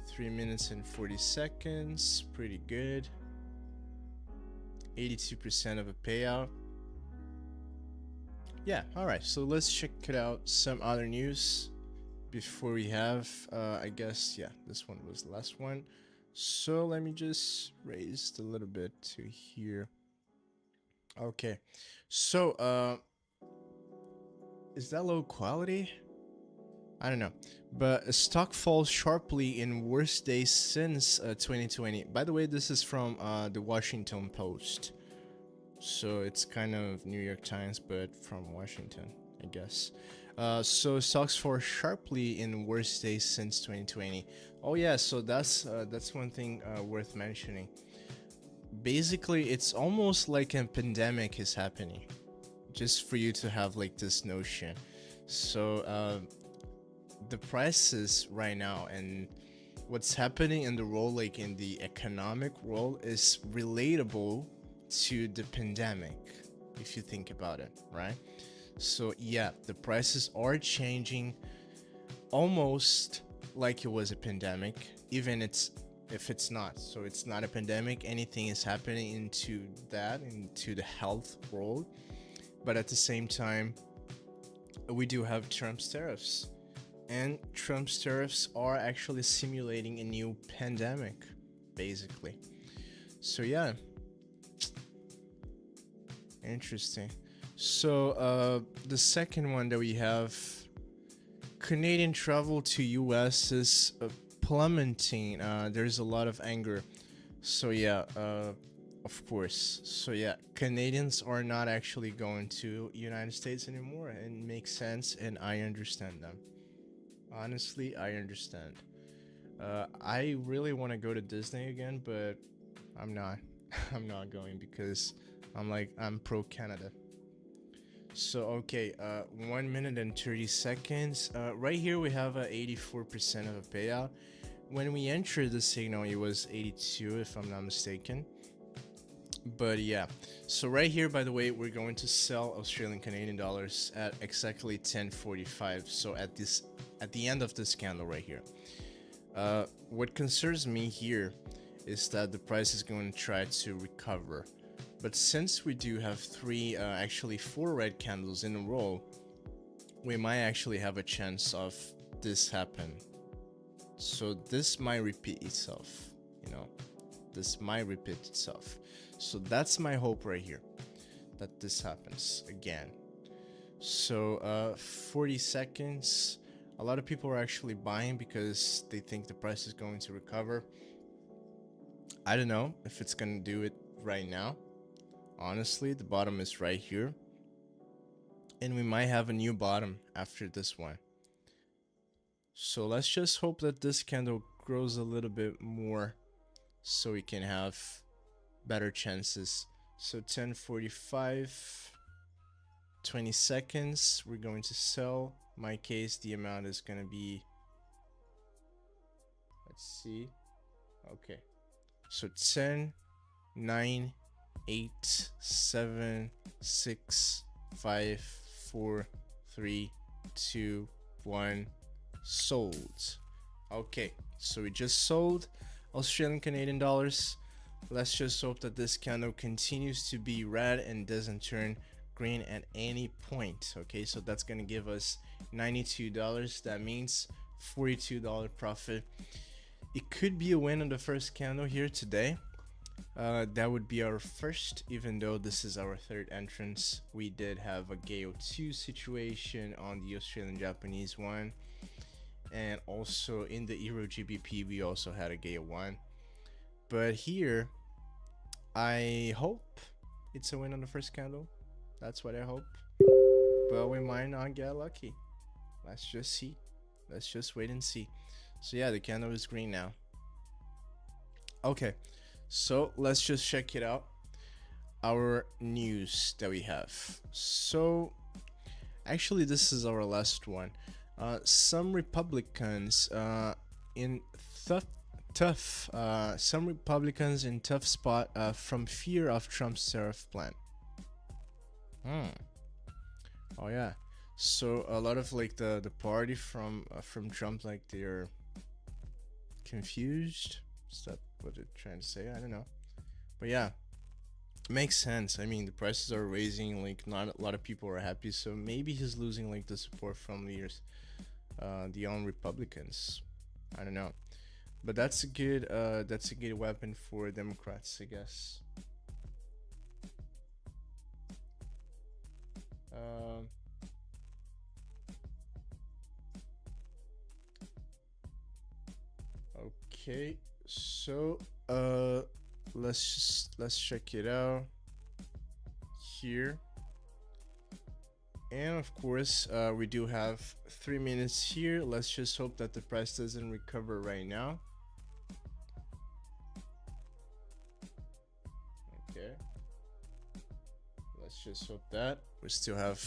3 minutes and 40 seconds, pretty good. 82% of a payout. Yeah, all right. So let's check it out. Some other news before we have. I guess yeah, this one was the last one. So let me just raise it a little bit to here. Okay, so is that low quality? I don't know, but stock falls sharply in worst day since 2020. By the way, this is from the Washington Post, so it's kind of New York Times, but from Washington, I guess. So stocks fall sharply in worst days since 2020. Oh yeah, so that's one thing worth mentioning. Basically, it's almost like a pandemic is happening, just for you to have like this notion. So the prices right now and what's happening in the world, like in the economic world, is relatable to the pandemic, if you think about it, right? So yeah, the prices are changing almost like it was a pandemic, even if it's not. So it's not a pandemic, anything is happening into the health world. But at the same time, we do have Trump's tariffs, and Trump's tariffs are actually simulating a new pandemic, basically. So yeah, interesting. So the second one that we have, Canadian travel to US is plummeting. There's a lot of anger. So yeah, Of course. So yeah, Canadians are not actually going to United States anymore, and makes sense, and I understand them. Honestly, I understand. I really want to go to Disney again, but I'm not. I'm not going because I'm pro Canada. So okay, 1 minute and 30 seconds. Right here we have a 84% of a payout. When we entered the signal, it was 82, if I'm not mistaken. But yeah, so right here, by the way, we're going to sell Australian Canadian dollars at exactly 10.45. So at the end of this candle right here. What concerns me here is that the price is going to try to recover. But since we do have actually four red candles in a row, we might actually have a chance of this happen. So this might repeat itself, you know, this might repeat itself. So that's my hope right here, that this happens again. So 40 seconds. A lot of people are actually buying because they think the price is going to recover. I don't know if it's going to do it right now. Honestly, the bottom is right here. And we might have a new bottom after this one. So let's just hope that this candle grows a little bit more so we can have better chances. So 10.45, 20 seconds, we're going to sell. My case, the amount is going to be, let's see. Okay. So 10, 9, 8, 7, 6, 5, 4, 3, 2, 1, sold. Okay, so we just sold Australian Canadian dollars. Let's just hope that this candle continues to be red and doesn't turn green at any point. Okay, so that's gonna give us $92. That means $42 profit. It could be a win on the first candle here today. That would be our first, even though this is our third entrance. We did have a Gale 2 situation on the Australian Japanese one, and also in the Euro GBP we also had a Gale 1. But here I hope it's a win on the first candle. That's what I hope, but we might not get lucky. Let's just see. Let's just wait and see. So yeah, the candle is green now. Okay, so let's just check it out. Our news that we have. So actually this is our last one. Some Republicans in some Republicans in tough spot from fear of Trump's tariff plan. Oh yeah. So a lot of like the party from Trump, like they're confused. Is that what they're trying to say? I don't know. But yeah, makes sense. I mean, the prices are raising, like not a lot of people are happy, so maybe he's losing like the support from the young Republicans. I don't know. But that's a good weapon for Democrats, I guess. Okay, so let's check it out here. And of course, we do have 3 minutes here. Let's just hope that the price doesn't recover right now. Okay, let's just hope that we still have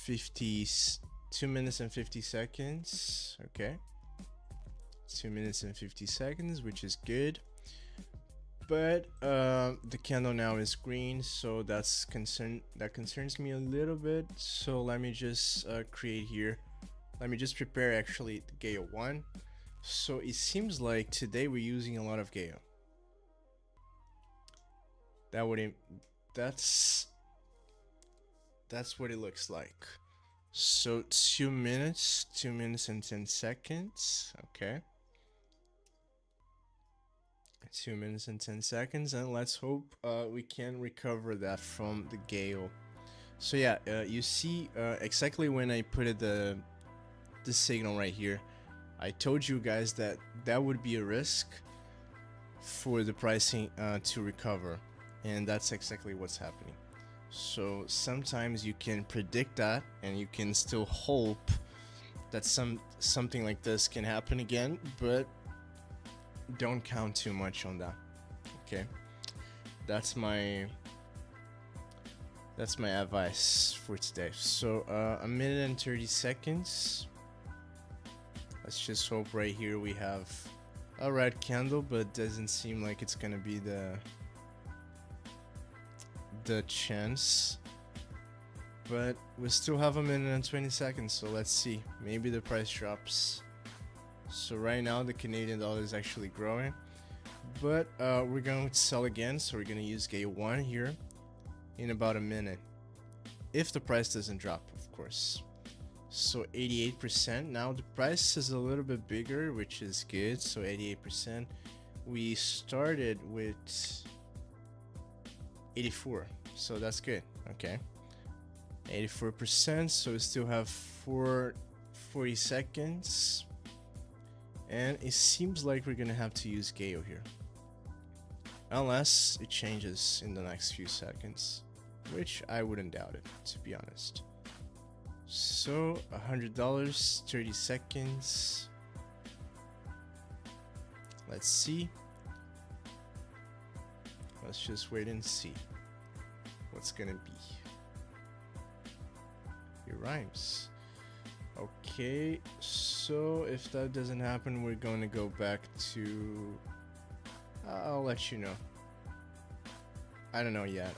2 minutes and 50 seconds. Okay, 2 minutes and 50 seconds, which is good. But the candle now is green, so that concerns me a little bit. So let me just create here. Let me just prepare actually the Gale 1. So it seems like today we're using a lot of Gale. That's what it looks like. So 2 minutes and 10 seconds. Okay. 2 minutes and 10 seconds, and let's hope we can recover that from the Gale. So yeah, you see exactly when I put it the signal right here, I told you guys that would be a risk for the pricing to recover, and that's exactly what's happening. So sometimes you can predict that, and you can still hope that something like this can happen again, but don't count too much on that. Okay, that's my advice for today. So a minute and 30 seconds. Let's just hope right here we have a red candle, but doesn't seem like it's gonna be the chance. But we still have a minute and 20 seconds, so let's see. Maybe the price drops. So right now the Canadian dollar is actually growing, but we're going to sell again, so we're going to use Gale 1 here in about a minute, if the price doesn't drop, of course. So 88%. Now the price is a little bit bigger, which is good. So 88%. We started with 84, so that's good. Okay, 84%. So we still have 40 seconds, and it seems like we're gonna have to use Gale here, unless it changes in the next few seconds, which I wouldn't doubt it, to be honest. So $100, 30 seconds. Let's see. Let's just wait and see what's gonna be. It rhymes. Okay, so if that doesn't happen, we're going to go back to... I'll let you know. I don't know yet.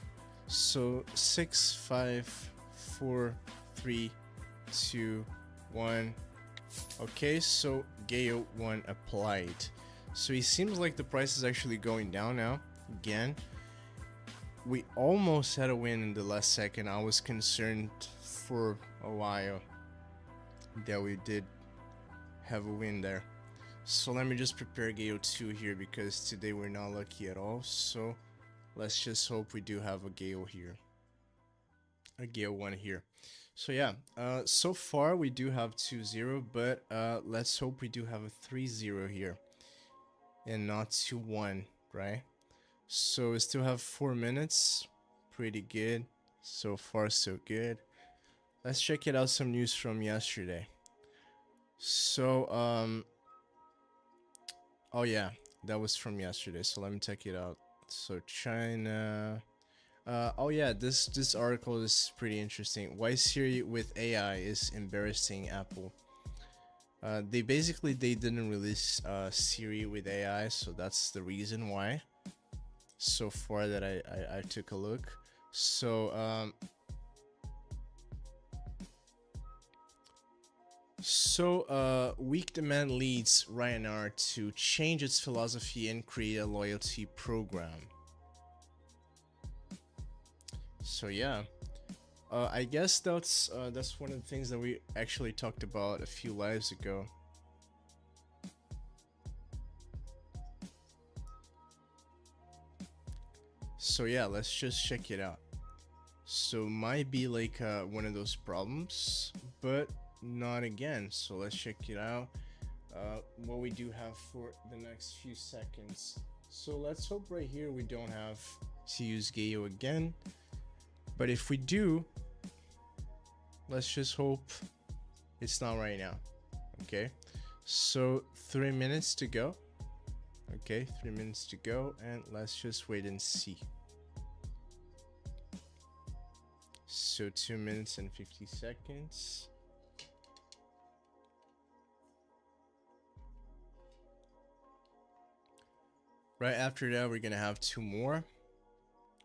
So 6, 5, 4, 3, 2, 1. Okay, so Gale 1 applied. So it seems like the price is actually going down now again. We almost had a win in the last second. I was concerned for a while that we did have a win there. So let me just prepare Gale 2 here, because today we're not lucky at all. So let's just hope we do have a Gale here, a Gale 1 here. So yeah, so far we do have 2-0, but let's hope we do have a 3-0 here and not 2-1, right? So we still have 4 minutes. Pretty good. So far so good. Let's check it out, some news from yesterday. So oh yeah, that was from yesterday, so let me check it out. So China, oh yeah, this article is pretty interesting. Why Siri with AI is embarrassing Apple. They didn't release Siri with AI, so that's the reason why. So far that I took a look. So weak demand leads Ryanair to change its philosophy and create a loyalty program. So yeah, I guess that's one of the things that we actually talked about a few lives ago. So yeah, let's just check it out. So might be like one of those problems, but not again. So let's check it out. What we do have for the next few seconds. So let's hope right here we don't have to use Gale again. But if we do, let's just hope it's not right now. Okay, so 3 minutes to go. Okay, 3 minutes to go, and let's just wait and see. So 2 minutes and 50 seconds. Right after that, we're gonna have 2 more.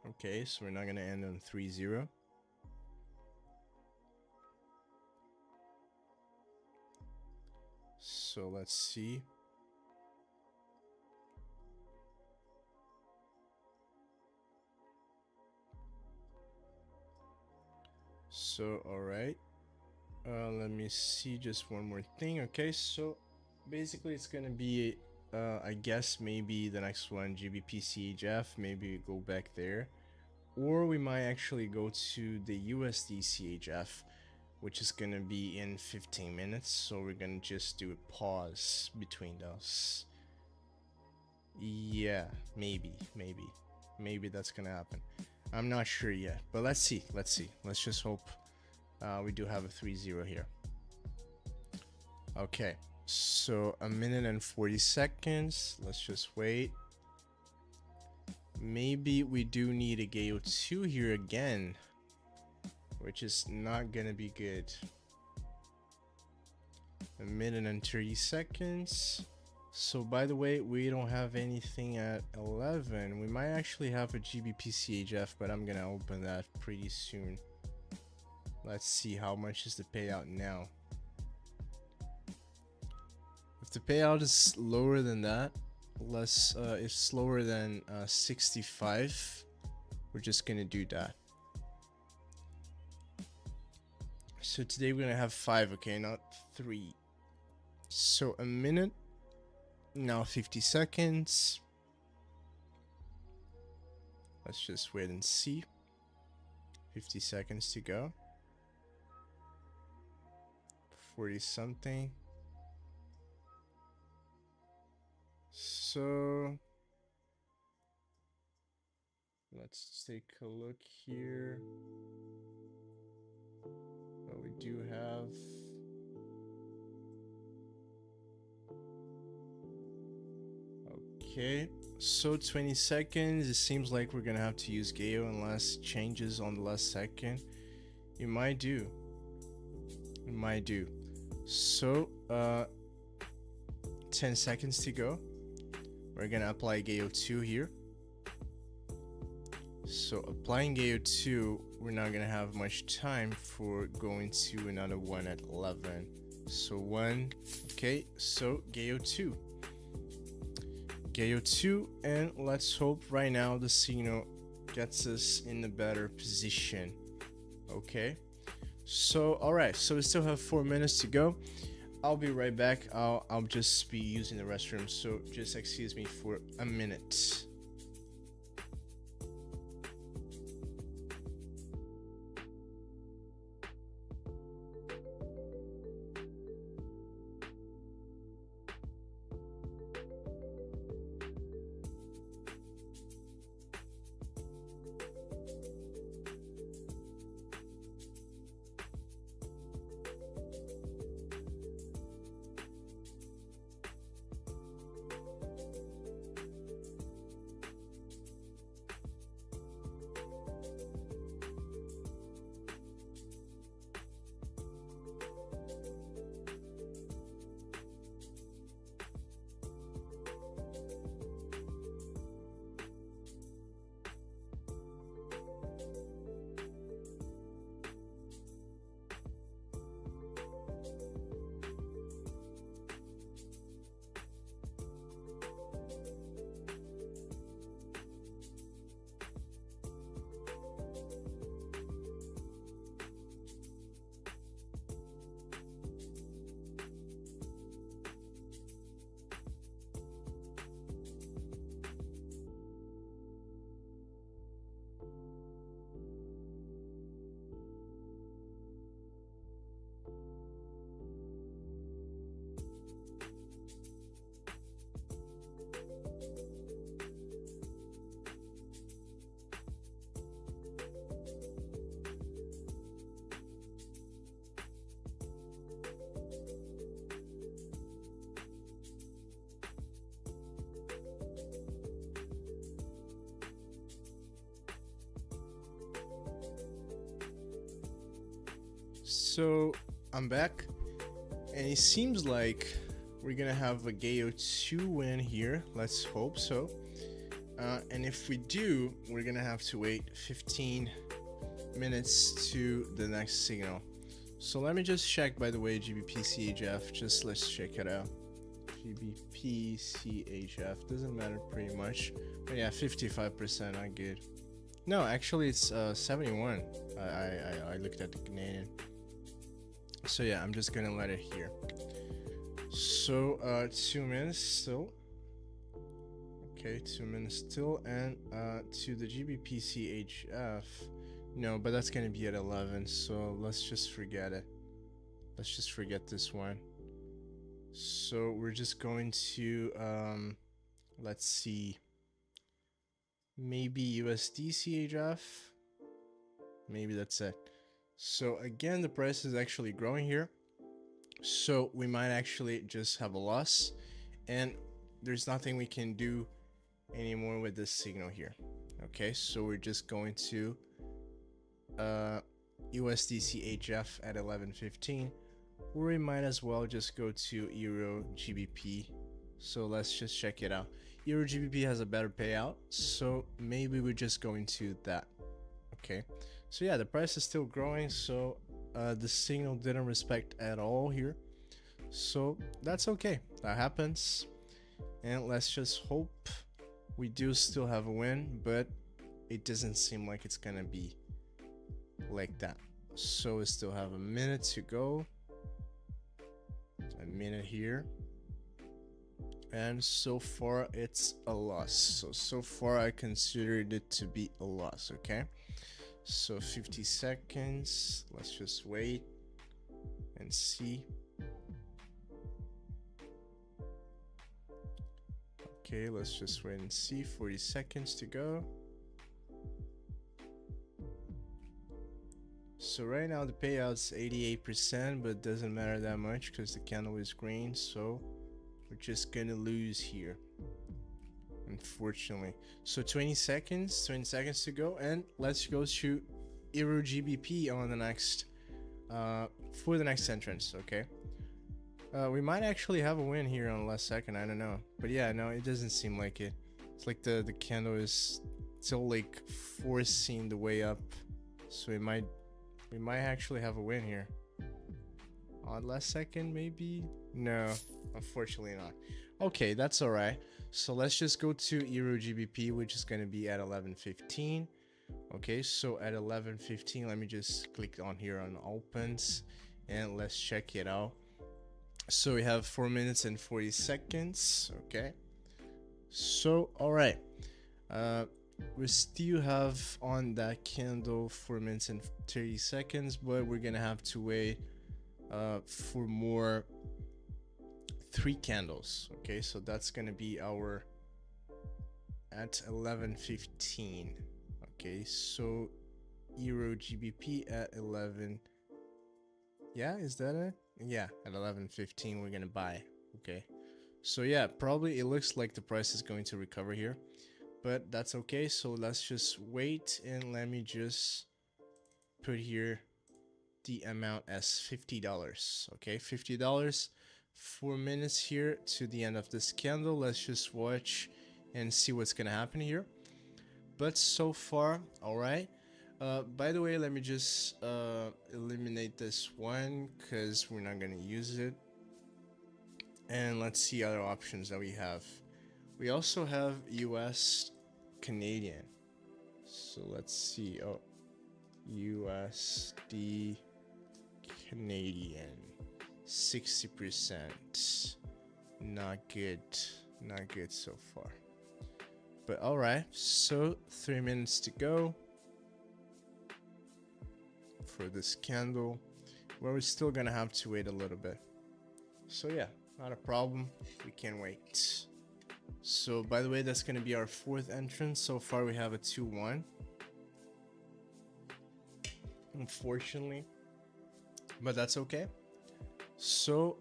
Okay, so we're not gonna end on 3-0. So let's see. So all right, let me see just one more thing. Okay, so basically it's gonna be I guess maybe the next one, GBP CHF, maybe we go back there, or we might actually go to the USD CHF, which is gonna be in 15 minutes. So we're gonna just do a pause between those. Yeah, maybe that's gonna happen. I'm not sure yet, but let's see. Let's just hope we do have a 3-0 here. Okay, so a minute and 40 seconds. Let's just wait. Maybe we do need a Gale 2 here again, which is not gonna be good. A minute and 30 seconds. So by the way, we don't have anything at 11. We might actually have a GBP CHF, but I'm gonna open that pretty soon. Let's see how much is the payout now. If the payout is lower than that, it's lower than 65, we're just gonna do that. So today we're gonna have 5, okay, not 3. So a minute, now 50 seconds. Let's just wait and see. 50 seconds to go. 40 something. So let's take a look here. What we do have. Okay, so 20 seconds. It seems like we're gonna have to use Gale unless changes on the last second. You might do. You might do. So 10 seconds to go. We're gonna apply Gale 2 here. So applying Gale 2, we're not gonna have much time for going to another one at 11. So 1, okay, so Gale 2. Gale 2, and let's hope right now the signal gets us in a better position. Okay, so alright, so we still have 4 minutes to go. I'll be right back. I'll just be using the restroom, so just excuse me for a minute. So I'm back, and it seems like we're gonna have a Gale 2 win here. Let's hope so. And if we do, we're gonna have to wait 15 minutes to the next signal. So let me just check, by the way, GBP CHF. Just let's check it out. GBP CHF doesn't matter pretty much, but yeah, 55%. Not good. No, actually it's 71. I looked at the Canadian. So yeah, I'm just gonna let it here. So 2 minutes still. Okay, 2 minutes still, and to the GBP CHF. No, but that's gonna be at 11. So let's just forget it. Let's just forget this one. So we're just going to let's see, maybe USD CHF. Maybe that's it. So again, the price is actually growing here. So we might actually just have a loss, and there's nothing we can do anymore with this signal here. Okay, so we're just going to USD CHF at 11.15, or we might as well just go to Euro GBP. So let's just check it out. Euro GBP has a better payout, so maybe we're just going to that. Okay, so yeah, the price is still growing, so the signal didn't respect at all here, so that's okay, that happens. And let's just hope we do still have a win, but it doesn't seem like it's gonna be like that. So we still have a minute to go, a minute here, and so far it's a loss. So far I considered it to be a loss. Okay, so 50 seconds, let's just wait and see. Okay, let's just wait and see. 40 seconds to go. So right now the payout's 88%, but it doesn't matter that much because the candle is green, so we're just gonna lose here, unfortunately. So 20 seconds to go, and let's go to Euro GBP on the next for the next entrance. Okay, we might actually have a win here on the last second, I don't know, but yeah, no, it doesn't seem like it. It's like the candle is still like forcing the way up, so we might actually have a win here on last second, maybe. No, unfortunately not. Okay, that's all right. So let's just go to Euro GBP, which is going to be at 11.15. Okay, so at 11.15, let me just click on here on opens and let's check it out. So we have 4 minutes and 40 seconds. Okay, so all right, we still have on that candle 4 minutes and 30 seconds, but we're gonna have to wait for more 3 candles. Okay, so that's gonna be our at 11.15. Okay, so Euro GBP at 11. Yeah, is that it? Yeah, at 11.15 we're gonna buy. Okay, so yeah, probably it looks like the price is going to recover here, but that's okay. So let's just wait, and let me just put here the amount as $50. Okay, $50, 4 minutes here to the end of this candle. Let's just watch and see what's gonna happen here. But so far, all right. By the way, let me just eliminate this one because we're not gonna use it. And let's see other options that we have. We also have US Canadian. So let's see. Oh, USD Canadian, 60%. Not good. Not good so far. But all right. So 3 minutes to go for this candle. Well, we're still gonna have to wait a little bit. So yeah, not a problem. We can wait. So by the way, that's gonna be our 4th entrance. So far we have a 2-1. Unfortunately, but that's okay. So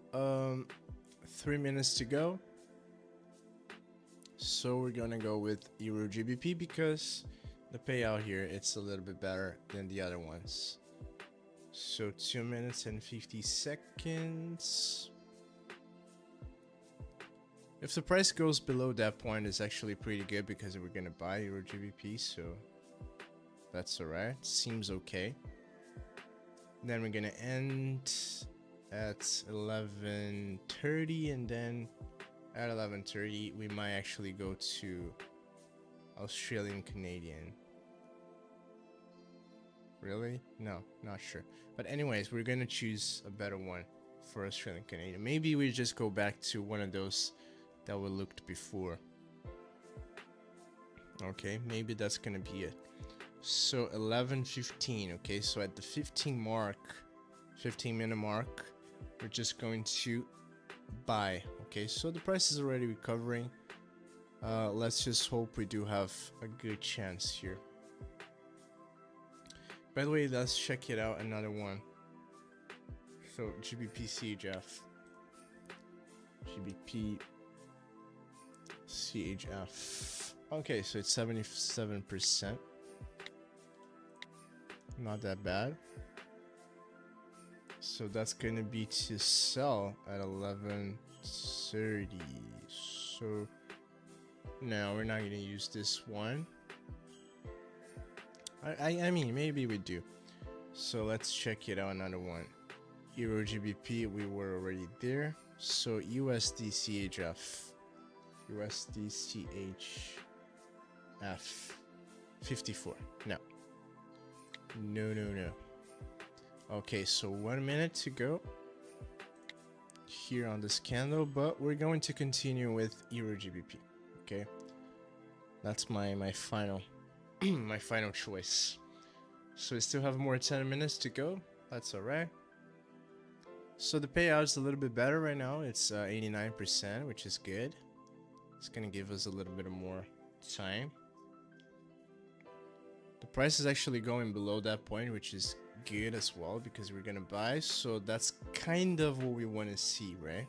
3 minutes to go. So we're gonna go with Euro GBP because the payout here, it's a little bit better than the other ones. So 2 minutes and 50 seconds. If the price goes below that point, it's actually pretty good because we're gonna buy Euro GBP, so that's alright. Seems okay. Then we're gonna end at 11:30, and then at 11:30 we might actually go to Australian Canadian. Really? No, not sure. But anyways, we're gonna choose a better one for Australian Canadian. Maybe we just go back to one of those that we looked before. Okay, maybe that's gonna be it. So 11:15. Okay, so at the 15 minute mark, we're just going to buy. Okay, so the price is already recovering. Let's just hope we do have a good chance here. By the way, let's check it out, another one. So GBP CHF. GBP CHF. Okay, so it's 77%. Not that bad. So that's gonna be to sell at 11:30. So no, we're not gonna use this one. I mean, maybe we do. So let's check it out, another one. Euro GBP, we were already there. So USD CHF. USD CHF. 54. No. No. Okay, so 1 minute to go here on this candle, but we're going to continue with Euro GBP. Okay, that's my final my final choice. So we still have more 10 minutes to go. That's all right. So the payout is a little bit better right now. It's 89%, which is good. It's gonna give us a little bit more time. The price is actually going below that point, which is good as well, because we're gonna buy. So that's kind of what we want to see, right?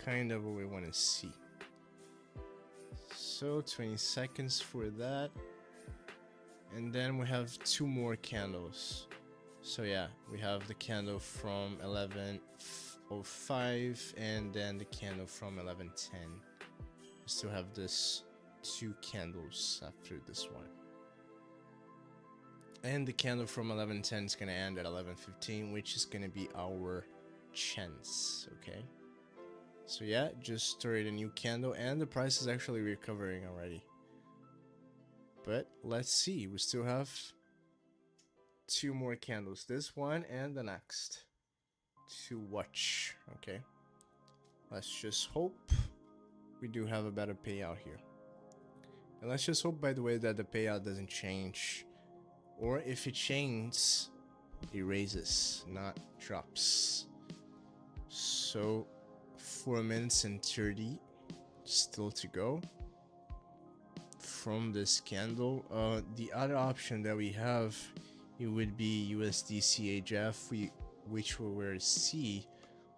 Kind of what we want to see. So 20 seconds for that, and then we have 2 more candles. So yeah, we have the candle from 11:05 and then the candle from 11:10. We still have this 2 candles after this one. And the candle from 11:10 is gonna end at 11:15, which is gonna be our chance, okay? So yeah, just started a new candle, and the price is actually recovering already. But let's see, we still have 2 more candles, this one and the next, to watch, okay? Let's just hope we do have a better payout here. And let's just hope, by the way, that the payout doesn't change. Or if it changes, it raises, not drops. So 4 minutes and 30 still to go from this candle. The other option that we have, it would be USD CHF, which we were C.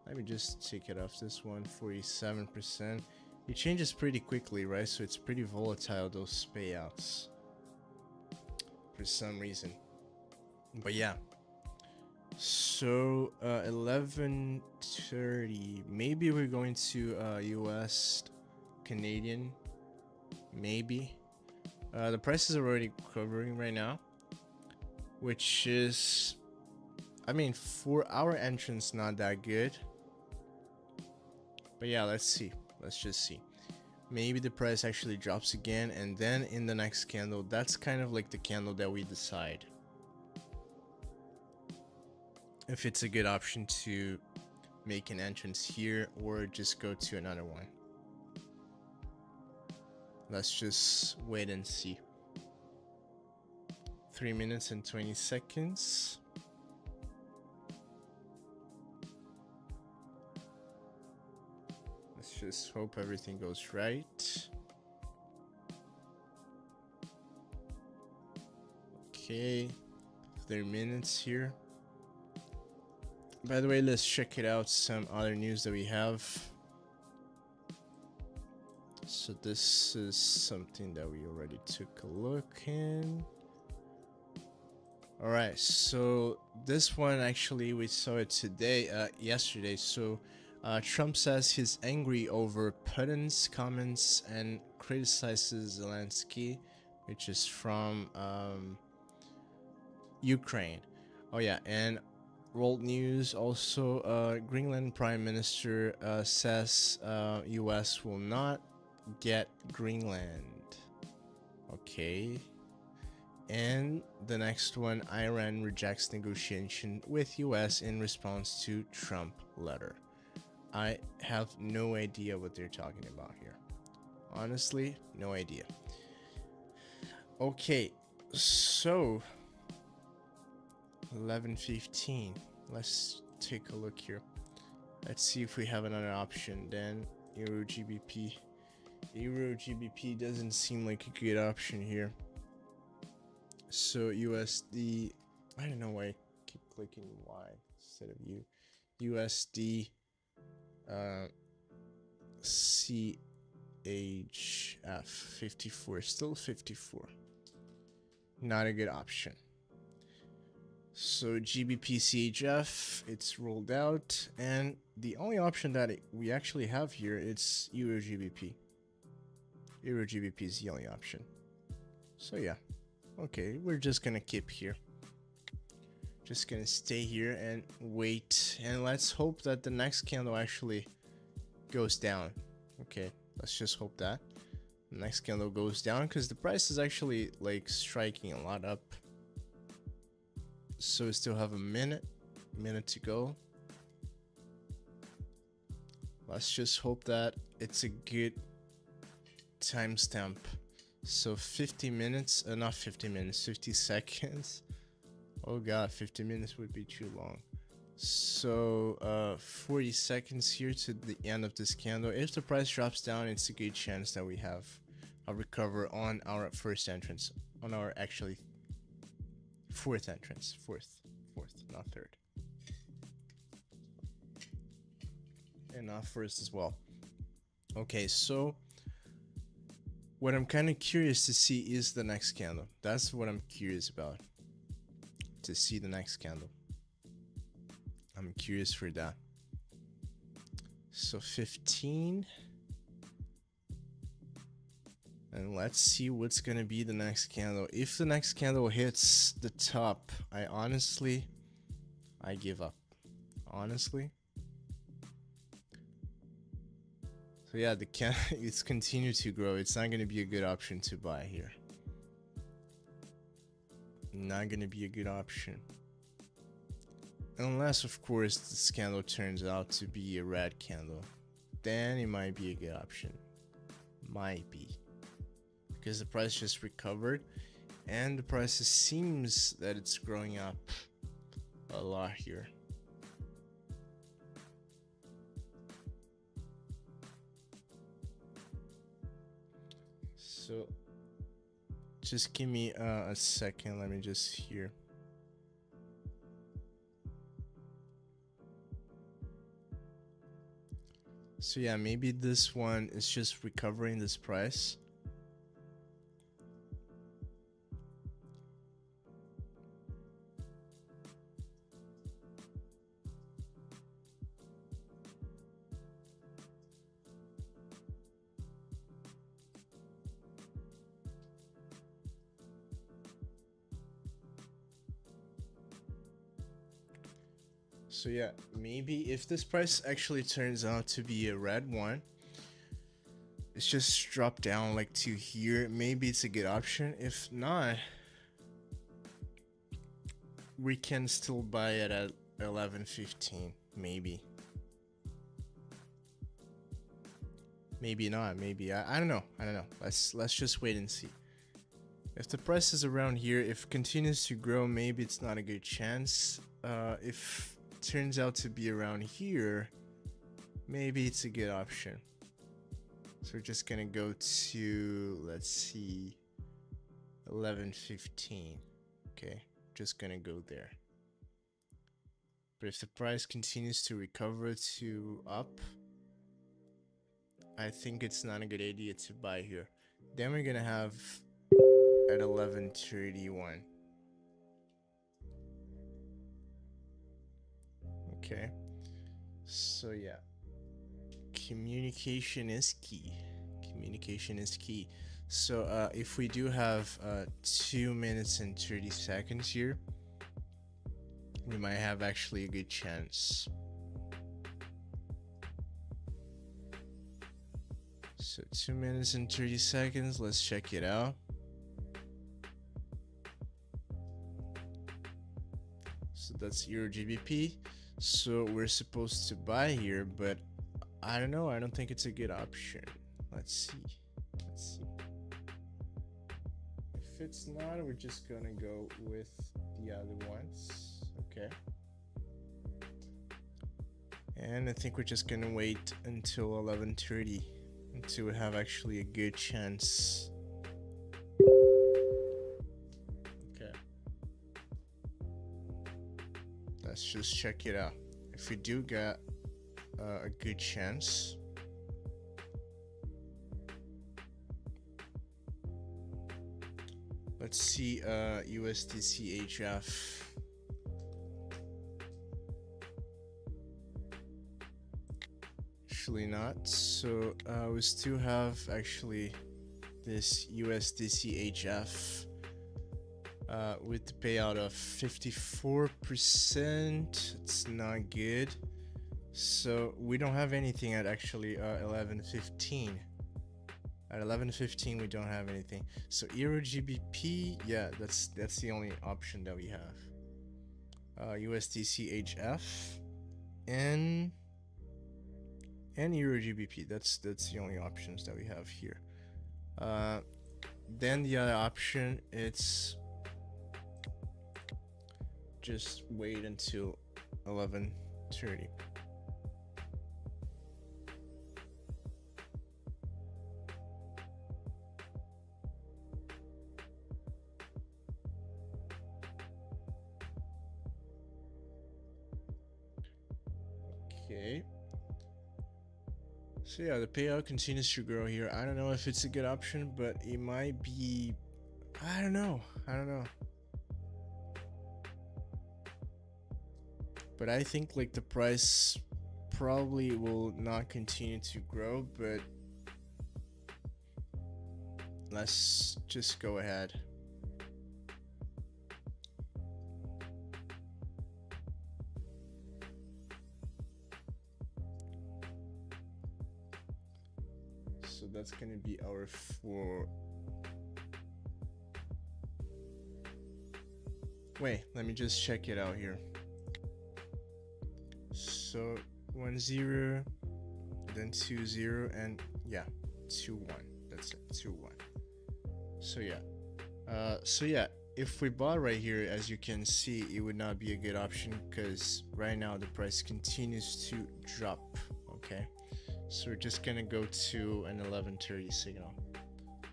Let me just take it off this one. 47%. It changes pretty quickly, right? So it's pretty volatile, those payouts, for some reason. But yeah, so 11:30, maybe we're going to US Canadian, maybe. The price is already covering right now, which is, I mean, for our entrance, not that good. But yeah, let's see, let's just see. Maybe the price actually drops again, and then in the next candle, that's kind of like the candle that we decide if it's a good option to make an entrance here or just go to another one. Let's just wait and see. 3 minutes and 20 seconds. Let's just hope everything goes right. Okay, 3 minutes here. By the way, let's check it out, some other news that we have. So this is something that we already took a look in. Alright, so this one actually we saw it today, yesterday. So Trump says he's angry over Putin's comments and criticizes Zelensky, which is from Ukraine. Oh yeah, and World News also, Greenland Prime Minister says US will not get Greenland. Okay. And the next one, Iran rejects negotiation with US in response to Trump letter. I have no idea what they're talking about here. Honestly, no idea. Okay, so 11:15. Let's take a look here. Let's see if we have another option. Then Euro GBP. Euro GBP doesn't seem like a good option here. So USD, I don't know why I keep clicking Y instead of U. USD CHF 54, still 54. Not a good option. So GBP CHF, it's rolled out, and the only option that we actually have here is Euro GBP. Euro GBP is the only option. So yeah, okay, we're just gonna keep here. Just gonna stay here and wait, and let's hope that the next candle actually goes down. Okay, let's just hope that the next candle goes down, because the price is actually like striking a lot up. So we still have a minute to go. Let's just hope that it's a good timestamp. So 50 minutes, not 50 minutes, 50 seconds. Oh god, 50 minutes would be too long. So 40 seconds here to the end of this candle. If the price drops down, it's a good chance that we have a recover on our first entrance, on our actually fourth entrance, fourth, not third, and not first as well. Okay, so what I'm kind of curious to see is the next candle. That's what I'm curious about, to see the next candle. I'm curious for that. So 15, and let's see what's gonna be the next candle. If the next candle hits the top, I give up, honestly. So yeah, the candle it's continued to grow. It's not gonna be a good option to buy here. Not gonna be a good option, unless of course this candle turns out to be a red candle. Then it might be a good option. Might be, because the price just recovered, and the price seems that it's growing up a lot here. So just give me a second. Let me just hear. So yeah, maybe this one is just recovering this price. So yeah, maybe if this price actually turns out to be a red one, it's just dropped down like to here, maybe it's a good option. If not, we can still buy it at 11.15, maybe. Maybe not, maybe. I don't know. Let's just wait and see. If the price is around here, if it continues to grow, maybe it's not a good chance. If it turns out to be around here, maybe it's a good option. So we're just gonna go to, let's see, 11.15. Okay, just gonna go there. But if the price continues to recover to up, I think it's not a good idea to buy here. Then we're gonna have at 11.31. Okay, so yeah, communication is key. Communication is key. So if we do have 2 minutes and 30 seconds here, we might have actually a good chance. So 2 minutes and 30 seconds, let's check it out. So that's Euro GBP. So we're supposed to buy here, but I don't know. I don't think it's a good option. Let's see. If it's not, we're just gonna go with the other ones. Okay. And I think we're just gonna wait until 11:30. to have actually a good chance. Okay, let's just check it out. If we do get a good chance, let's see USDCHF. Actually not. So we still have actually this USDCHF with the payout of 54%. It's not good. So we don't have anything at actually 11.15. At 11.15 we don't have anything. So Euro GBP, yeah, that's the only option that we have. USDCHF and Euro GBP. That's the only options that we have here. Then the other option, it's just wait until 11:30. Okay. So yeah, the payout continues to grow here. I don't know if it's a good option, but it might be. I don't know. But I think like the price probably will not continue to grow, but let's just go ahead. So that's gonna be our 4. Wait, let me just check it out here. So 1-0, then 2-0, and yeah, 2-1. That's it, 2-1. So yeah, if we bought right here, as you can see, it would not be a good option because right now the price continues to drop. Okay, so we're just gonna go to an 11:30 signal.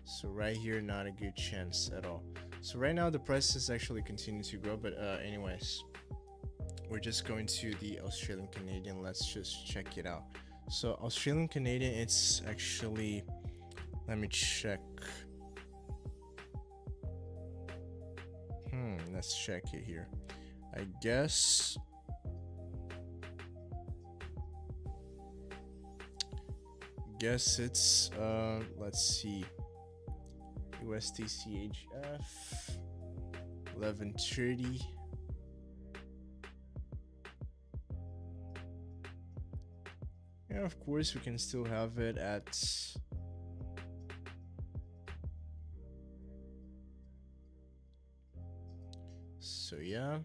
So right here, not a good chance at all. So right now the price is actually continuing to grow, but anyways, we're just going to the Australian Canadian. Let's just check it out. So Australian Canadian, it's actually, let me check. Let's check it here. I guess it's let's see, USDCHF 11:30. Yeah, of course we can still have it at so yeah.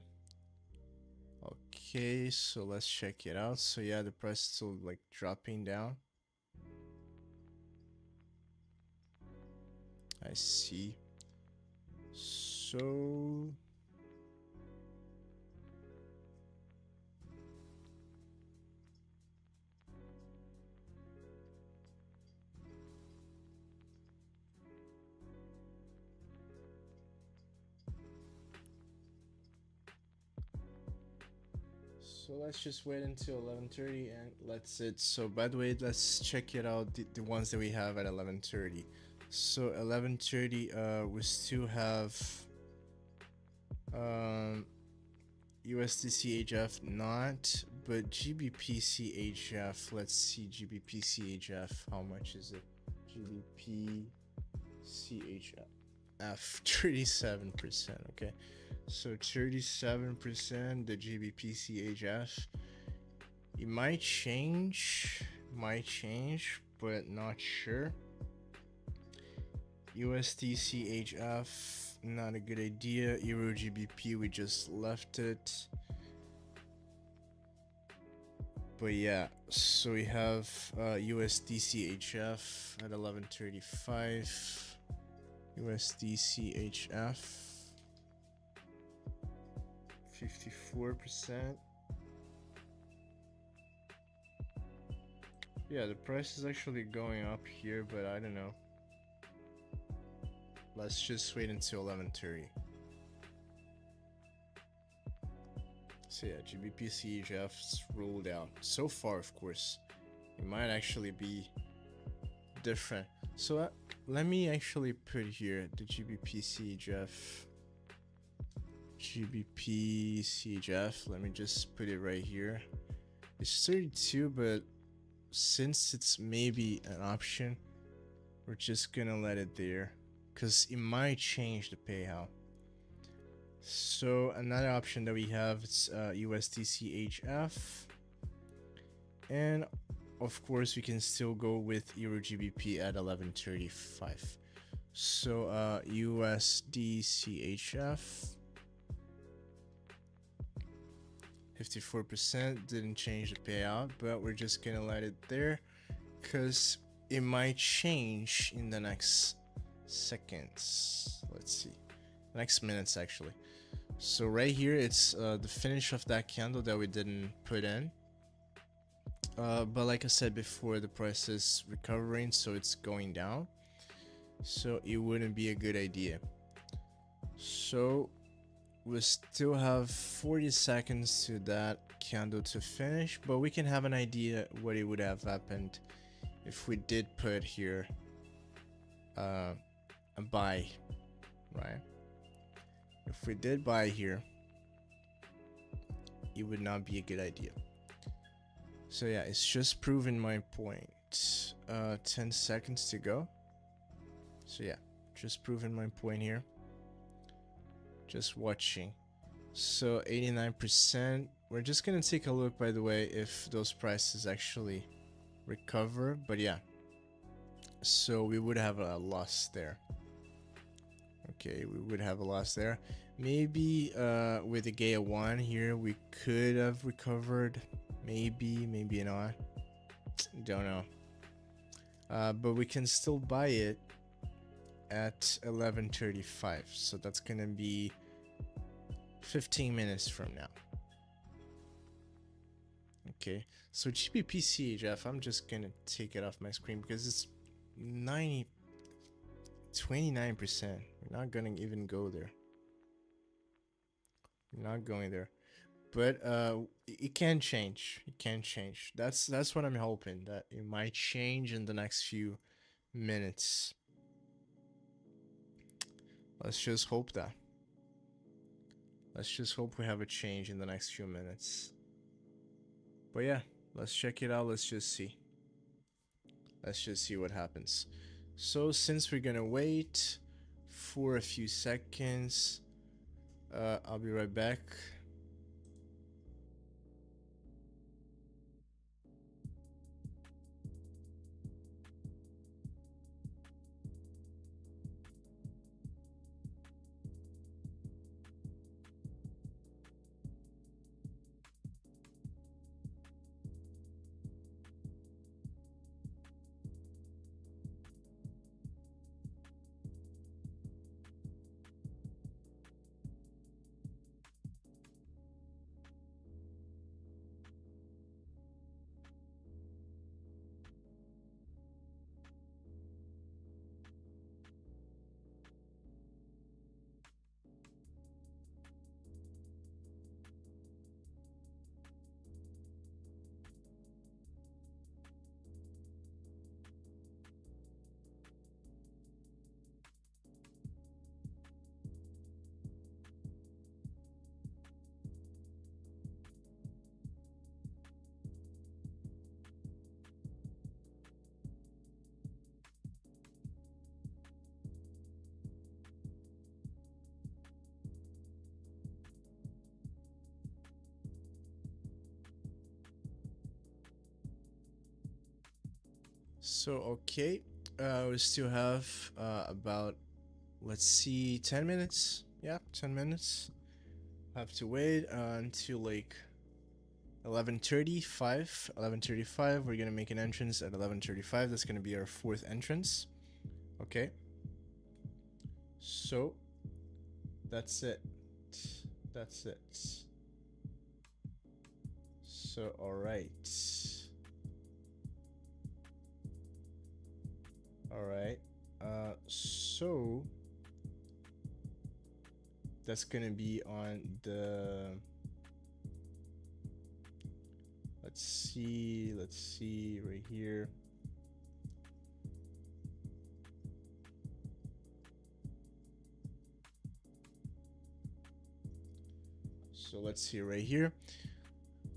Okay, so let's check it out. So yeah, the price is still like dropping down. I see. So let's just wait until 11:30 and let's it. So by the way, let's check it out, the ones that we have at 11:30. So 11:30, we still have USDCHF not, but GBPCHF. Let's see GBPCHF. How much is it? GBPCHF 37%. Okay, so 37%, the GBPCHF. It might change, but not sure. USDCHF, not a good idea. Euro GBP, we just left it. But yeah, so we have USDCHF at 11:35. USDCHF 54%. Yeah, the price is actually going up here, but I don't know. Let's just wait until 11:30. So yeah, GBP CHF's ruled out. So far, of course. It might actually be different. So let me actually put here the GBP CHF. GBP CHF. Let me just put it right here. It's 32, but since it's maybe an option, we're just gonna let it there because it might change the payout. So another option that we have is USD CHF, and of course we can still go with Euro GBP at 11:35. So USD CHF 54% didn't change the payout, but we're just gonna let it there because it might change in the next seconds. Let's see, next minutes actually. So right here it's the finish of that candle that we didn't put in, but like I said before, the price is recovering, so it's going down, so it wouldn't be a good idea. So we still have 40 seconds to that candle to finish, but we can have an idea what it would have happened if we did put here a buy, right? If we did buy here, it would not be a good idea. So yeah, it's just proving my point. 10 seconds to go. So yeah, just proving my point here. Just watching. So 89%. We're just gonna take a look, by the way, if those prices actually recover. But yeah, so we would have a loss there. Okay, we would have a loss there. Maybe with the Gaia 1 here, we could have recovered. Maybe, maybe not. Don't know. But we can still buy it at 11:35. So that's gonna be 15 minutes from now. Okay, so GBP CHF, I'm just gonna take it off my screen because it's 29%. We're not gonna even go there. We're not going there. But it can change. It can change. That's what I'm hoping, that it might change in the next few minutes. Let's just hope that. Let's just hope we have a change in the next few minutes. But yeah, let's check it out. Let's just see. Let's just see what happens. So since we're gonna wait for a few seconds, I'll be right back. So okay, we still have about, let's see, 10 minutes. Yeah, 10 minutes. Have to wait until like 11:35. 11:35. We're gonna make an entrance at 11:35. That's gonna be our fourth entrance. Okay. So that's it. That's it. So all right. All right. So that's gonna be on the. Let's see right here. So let's see right here.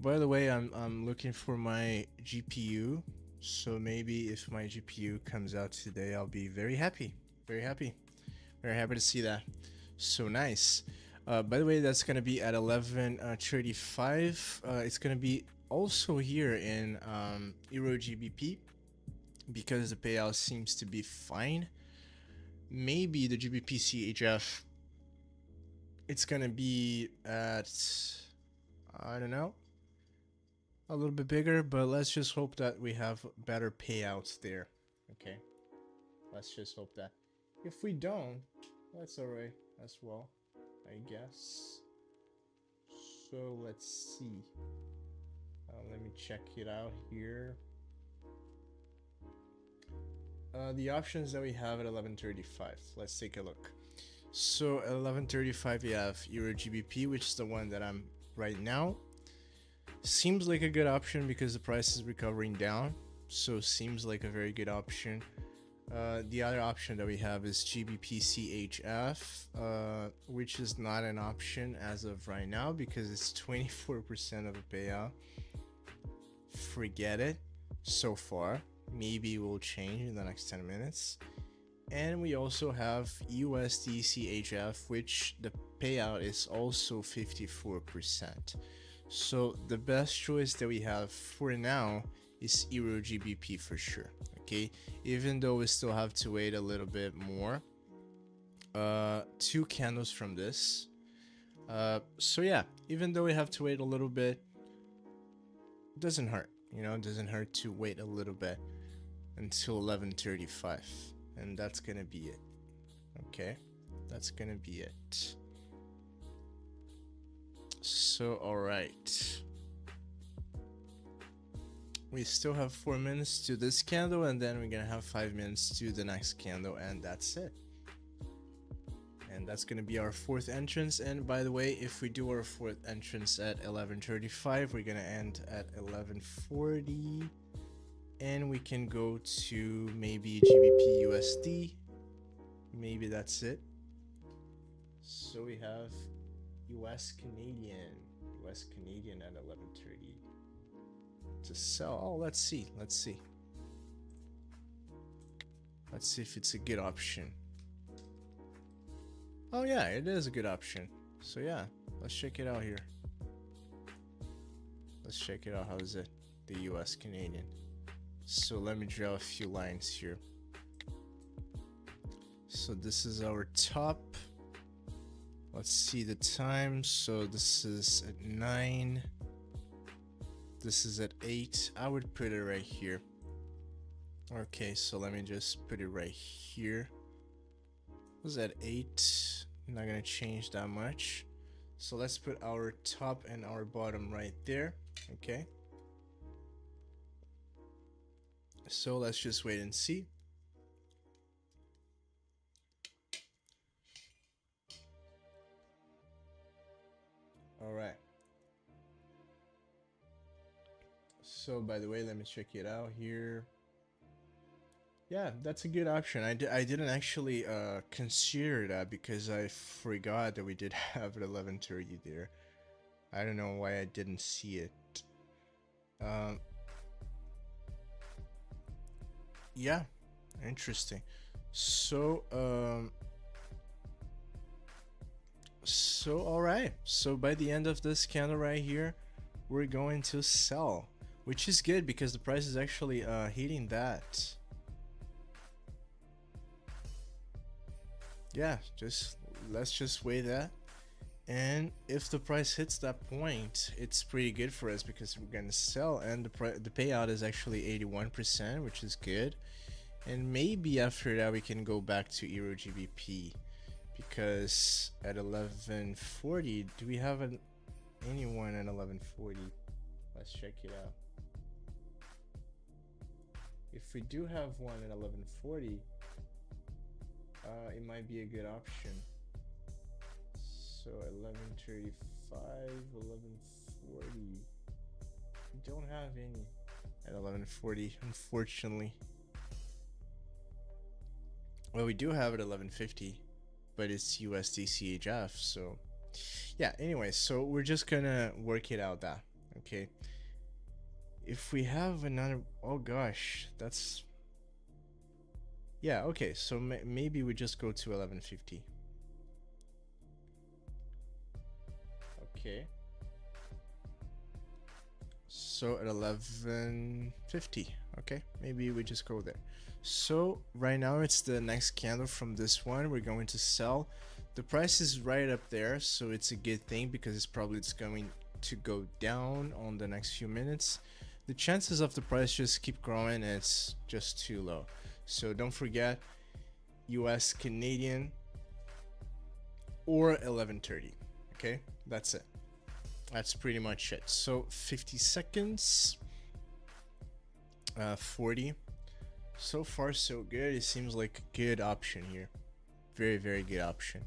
By the way, I'm looking for my GPU. So maybe if my GPU comes out today, I'll be very happy. Very happy. Very happy to see that. So nice. By the way, that's gonna be at 11:35. It's gonna be also here in Euro GBP because the payout seems to be fine. Maybe the GBP CHF, it's gonna be at, I don't know, a little bit bigger, but let's just hope that we have better payouts there. Okay, let's just hope that. If we don't, that's alright as well, I guess. So let's see. Let me check it out here. The options that we have at 11:35. Let's take a look. So at 11:35 we have Euro GBP, which is the one that I'm right now. Seems like a good option because the price is recovering down, so seems like a very good option. The other option that we have is GBP CHF, which is not an option as of right now because it's 24% of a payout. Forget it so far. Maybe it will change in the next 10 minutes. And we also have USD CHF, which the payout is also 54%. So the best choice that we have for now is Euro GBP for sure. Okay, even though we still have to wait a little bit more. 2 candles from this. So yeah, even though we have to wait a little bit, it doesn't hurt. You know, it doesn't hurt to wait a little bit until 11:35, and that's gonna be it. Okay, that's gonna be it. So all right, we still have 4 minutes to this candle, and then we're gonna have 5 minutes to the next candle, and that's it. And that's gonna be our 4th entrance. And by the way, if we do our 4th entrance at 11:35, we're gonna end at 11:40, and we can go to maybe GBP USD. Maybe that's it. So we have US Canadian at 11:30 to sell. Oh, let's see if it's a good option. Oh yeah, it is a good option. So yeah, let's check it out here. Let's check it out. How is it? The US Canadian. So let me draw a few lines here. So this is our top. Let's see the time. So this is at 9. This is at 8. I would put it right here. Okay, so let me just put it right here. It was at 8. I'm not gonna change that much. So let's put our top and our bottom right there. Okay. So let's just wait and see. All right. So by the way, let me check it out here. Yeah, that's a good option. I didn't actually consider that because I forgot that we did have an 11:30 there. I don't know why I didn't see it. Yeah, interesting. So all right. So by the end of this candle right here, we're going to sell, which is good because the price is actually hitting that. Yeah, let's just weigh that, and if the price hits that point, it's pretty good for us because we're gonna sell, and the payout is actually 81%, which is good. And maybe after that we can go back to Euro GBP because at 11:40, do we have anyone at 11:40? Let's check it out. If we do have one at 1140, it might be a good option. So 1135, 1140. We don't have any at 1140, unfortunately. Well, we do have it at 1150, but it's USD CHF, so yeah, anyway, so we're just gonna work it out that, okay? If we have another, oh gosh, that's, yeah, okay, so maybe we just go to 1150. Okay. So at 1150, okay, maybe we just go there. So right now it's the next candle from this one we're going to sell. The price is right up there, so it's a good thing because it's probably going to go down on the next few minutes. The chances of the price just keep growing, and it's just too low. So don't forget US Canadian or 1130. Okay, that's it. That's pretty much it. So 50 seconds, 40. So far so good. It seems like a good option here. Very, very good option.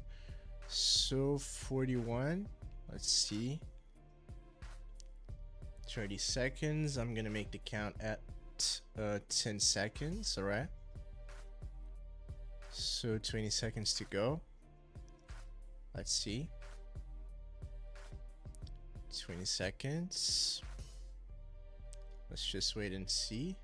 So 41, let's see. 30 seconds. I'm gonna make the count at 10 seconds. All right, so 20 seconds to go. Let's see. 20 seconds. Let's just wait and see.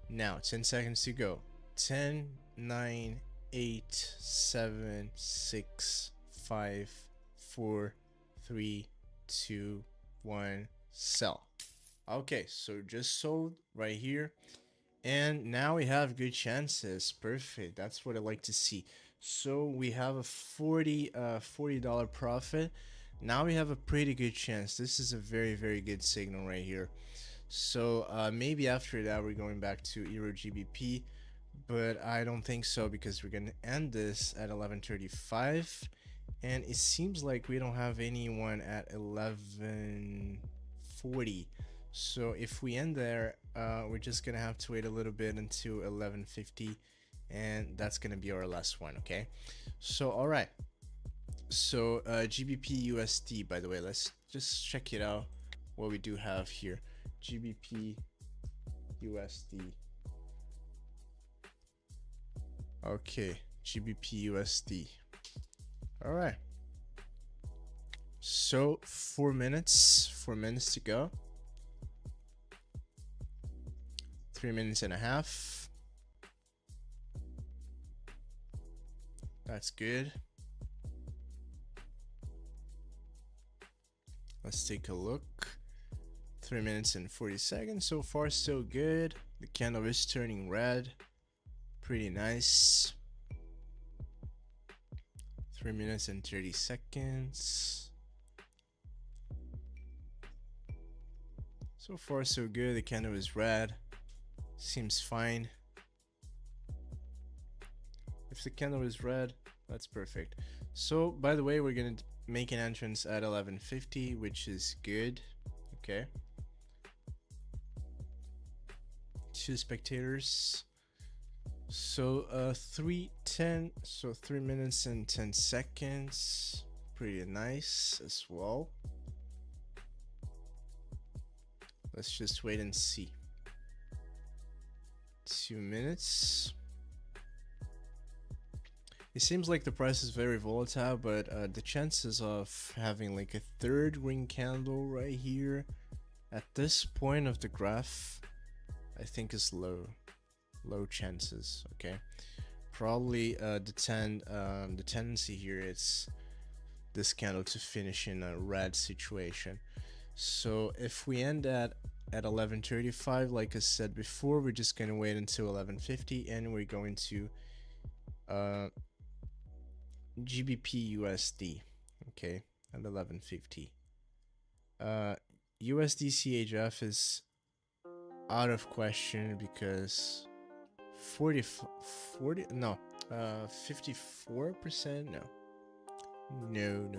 Now 10 seconds to go. 10, 9, 8, 7, 6, 5, 4, 3, 2, 1, sell. Okay, so just sold right here, and now we have good chances. Perfect, that's what I like to see. So we have a $40 profit. Now we have a pretty good chance. This is a very, very good signal right here. So maybe after that we're going back to Euro GBP, but I don't think so because we're gonna end this at 1135, and it seems like we don't have anyone at 1140. So if we end there, we're just gonna have to wait a little bit until 1150, and that's gonna be our last one. Okay, so all right, so GBP USD, by the way, let's just check it out what we do have here. GBP USD. Okay, GBP USD. All right, so 4 minutes to go. 3 minutes and a half. That's good. Let's take a look. 3 minutes and 40 seconds. So far, so good. The candle is turning red. Pretty nice. 3 minutes and 30 seconds. So far, so good. The candle is red. Seems fine. If the candle is red, that's perfect. So, by the way, we're gonna make an entrance at 1150, which is good. Okay. 2 spectators. So 3:10. So 3 minutes and 10 seconds. Pretty nice as well. Let's just wait and see. 2 minutes. It seems like the price is very volatile, but the chances of having like a third ring candle right here at this point of the graph, I think is low chances. Okay, probably the tendency here is this candle to finish in a red situation. So if we end at 1135, like I said before, we're just gonna wait until 1150, and we're going to GBP USD, okay, at 1150. USD CHF is out of question because 54%, no. No.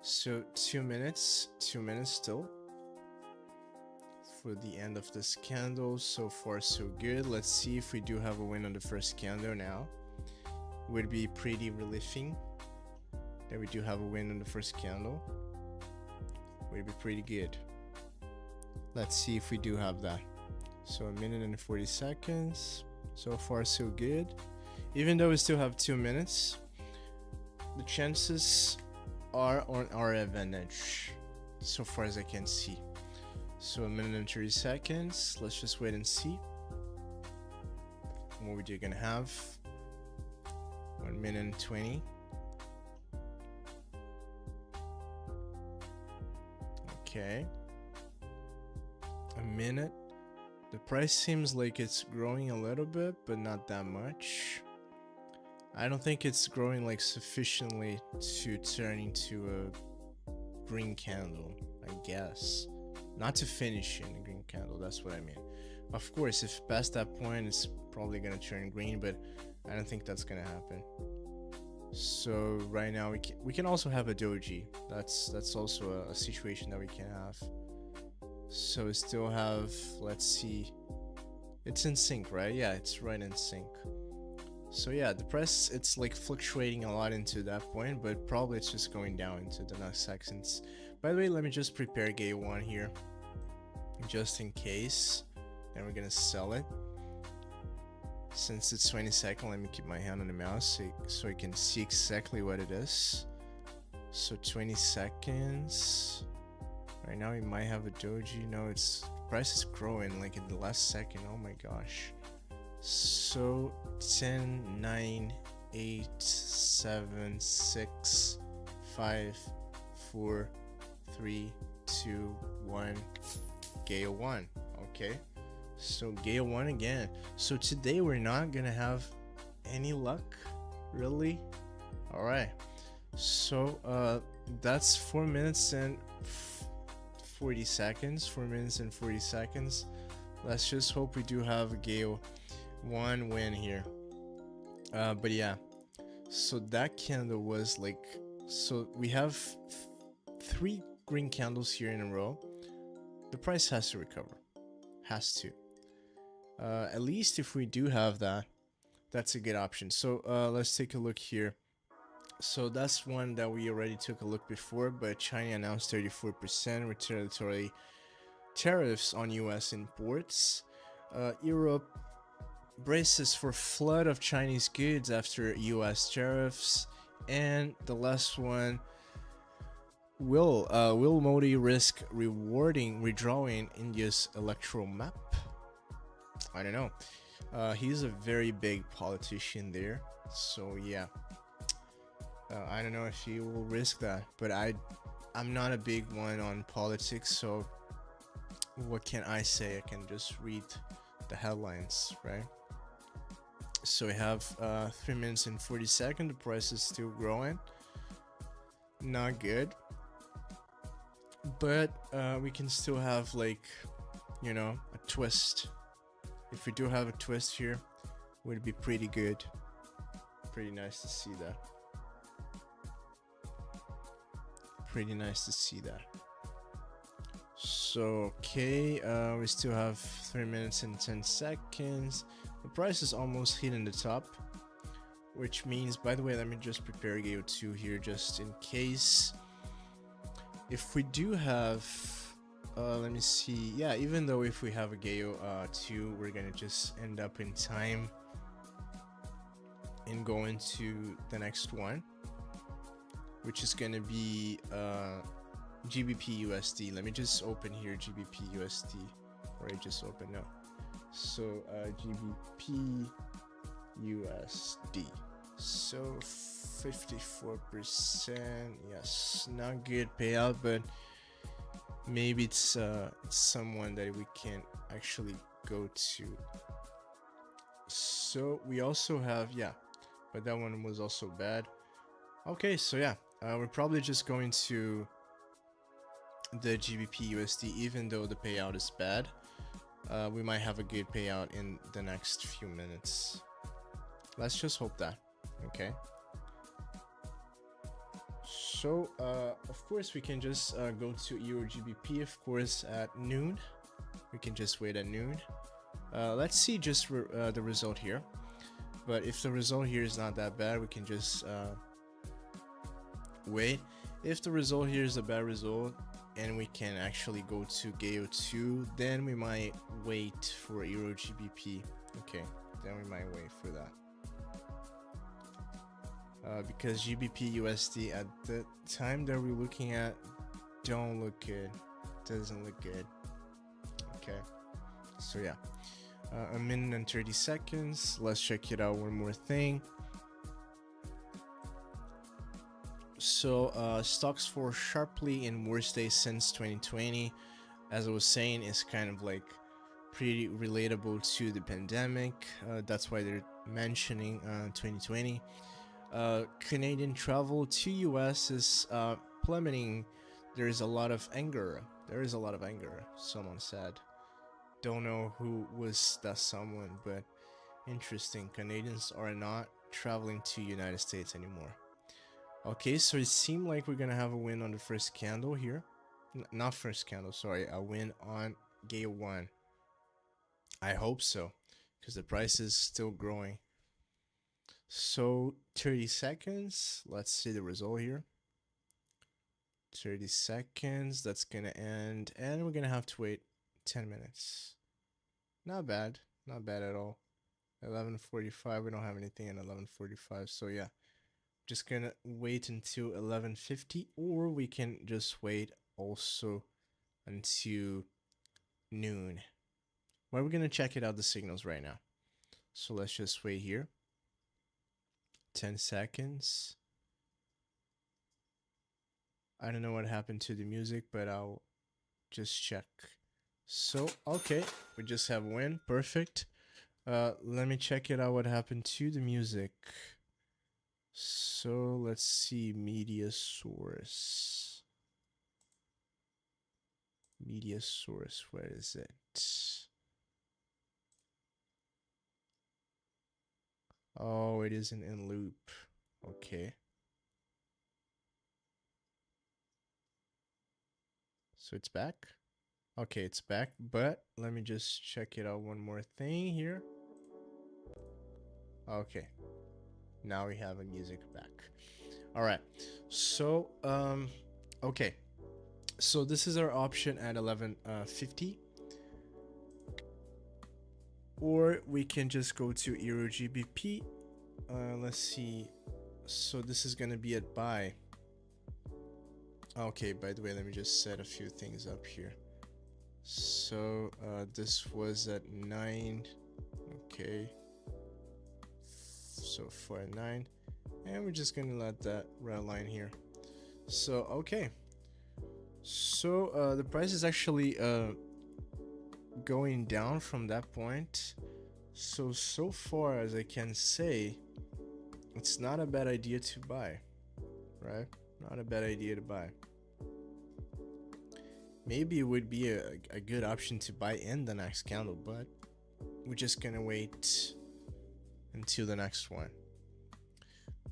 So 2 minutes still. for the end of this candle. So far so good. Let's see if we do have a win on the first candle now. Would be pretty relieving that we do have a win on the first candle. Would be pretty good. Let's see if we do have that. So 1 minute and 40 seconds. So far so good. Even though we still have 2 minutes, the chances are on our advantage so far as I can see. So 1 minute and 30 seconds. Let's just wait and see what we're gonna have. 1 minute and 20. Okay. A minute. The price seems like it's growing a little bit, but not that much. I don't think it's growing like sufficiently to turn into a green candle, I guess. Not to finish in a green candle, that's what I mean. Of course, if past that point, it's probably gonna turn green, but I don't think that's gonna happen. So right now we can also have a doji. That's also a situation that we can have. So we still have, let's see, it's in sync, right? Yeah, it's right in sync. So yeah, the price, it's like fluctuating a lot into that point, but probably it's just going down into the next seconds. By the way, let me just prepare Gale 1 here, just in case. Then we're gonna sell it. Since it's 20 seconds, let me keep my hand on the mouse so I can see exactly what it is. So 20 seconds. Right now we might have a doji. No, it's price is growing like in the last second. Oh my gosh. So 10, 9, 8, 7, 6, 5, 4, 3, 2, 1. Gale 1. Okay. So Gale 1 again. So today we're not gonna have any luck, really. All right. So that's 4 minutes and 40 seconds. 4 minutes and 40 seconds. Let's just hope we do have a Gale 1 win here. But yeah. So that candle was like. So we have 3 green candles here in a row. The price has to recover. Has to. At least if we do have that, that's a good option. So let's take a look here. So that's one that we already took a look before, but China announced 34% retaliatory tariffs on US imports. Europe braces for flood of Chinese goods after US tariffs. And the last one, will Modi risk withdrawing India's electoral map? I don't know. He's a very big politician there, so yeah. I don't know if he will risk that, but I'm not a big one on politics, so what can I say? I can just read the headlines, right? So we have 3 minutes and 40 seconds. The price is still growing. Not good. But we can still have, like, you know, a twist. If we do have a twist here, would be pretty good. Pretty nice to see that. Pretty nice to see that. So okay, we still have 3 minutes and 10 seconds. The price is almost hitting the top, which means, by the way, let me just prepare Gale 2 here just in case. If we do have let me see, yeah, even though if we have a Gale 2, we're gonna just end up in time and go into the next one, which is gonna be GBP USD. Let me just open here GBP USD, or I just open, no. So GBP USD. So 54%, yes, not good payout, but maybe it's someone that we can actually go to. So we also have, yeah, but that one was also bad. Okay, so yeah, we're probably just going to the GBP USD, even though the payout is bad. We might have a good payout in the next few minutes. Let's just hope that. Okay. So of course we can just go to Euro GBP, of course, at noon. we can just wait at noon. Let's see just the result here. But if the result here is not that bad, we can just wait. If the result here is a bad result and we can actually go to Gale 2, then we might wait for Euro GBP. Okay, then we might wait for that. Because GBP USD at the time that we're looking at don't look good. Doesn't look good. Okay, so yeah, a minute and 30 seconds. Let's check it out one more thing. So stocks fall sharply in worst day since 2020. As I was saying, it's kind of like pretty relatable to the pandemic. That's why they're mentioning 2020. Canadian travel to US is plummeting. There is a lot of anger. Someone said. Don't know who was that someone, but interesting. Canadians are not traveling to United States anymore. Okay, so it seemed like we're gonna have a win on the first candle here. Not first candle, sorry, a win on Gale 1. I hope so, because the price is still growing. So 30 seconds, let's see the result here. 30 seconds, that's gonna end, and we're gonna have to wait 10 minutes. Not bad at all. 11:45, we don't have anything at 11:45, so yeah. Just gonna wait until 11:50, or we can just wait also until noon. Well, we're gonna check it out the signals right now. So let's just wait here. 10 seconds. I don't know what happened to the music, but I'll just check. So, okay, we just have win. Perfect. Let me check it out what happened to the music. So, let's see media source. Media source, where is it? Oh, it isn't in loop. Okay. So it's back? Okay, it's back, but let me just check it out one more thing here. Okay. Now we have a music back. All right. So, okay. So this is our option at 11:50. Or we can just go to Euro GBP. Let's see. So this is gonna be at buy. Okay, by the way, let me just set a few things up here. So this was at 9. Okay. So 4 and 9. And we're just gonna let that red line here. So okay. So the price is actually going down from that point. So far as I can say, it's not a bad idea to buy, right? Not a bad idea to buy. Maybe it would be a good option to buy in the next candle, but we're just gonna wait until the next one.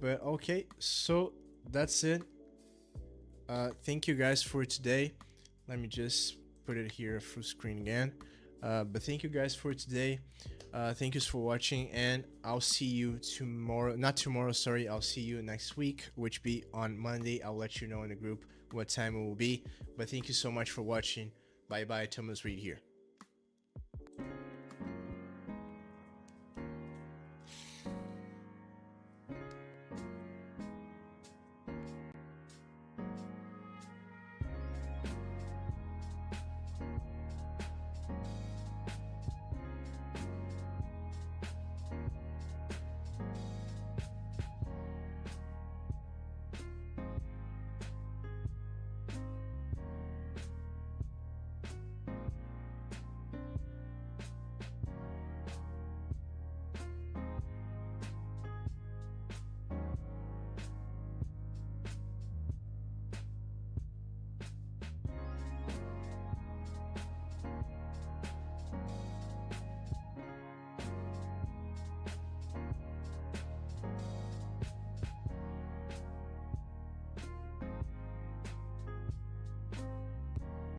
But okay, so that's it. Thank you guys for today. Let me just put it here full screen again. But thank you guys for today. Thank you for watching, and I'll see you tomorrow. Not tomorrow, sorry. I'll see you next week, which be on Monday. I'll let you know in the group what time it will be. But thank you so much for watching. Bye bye. Thomas Reed here.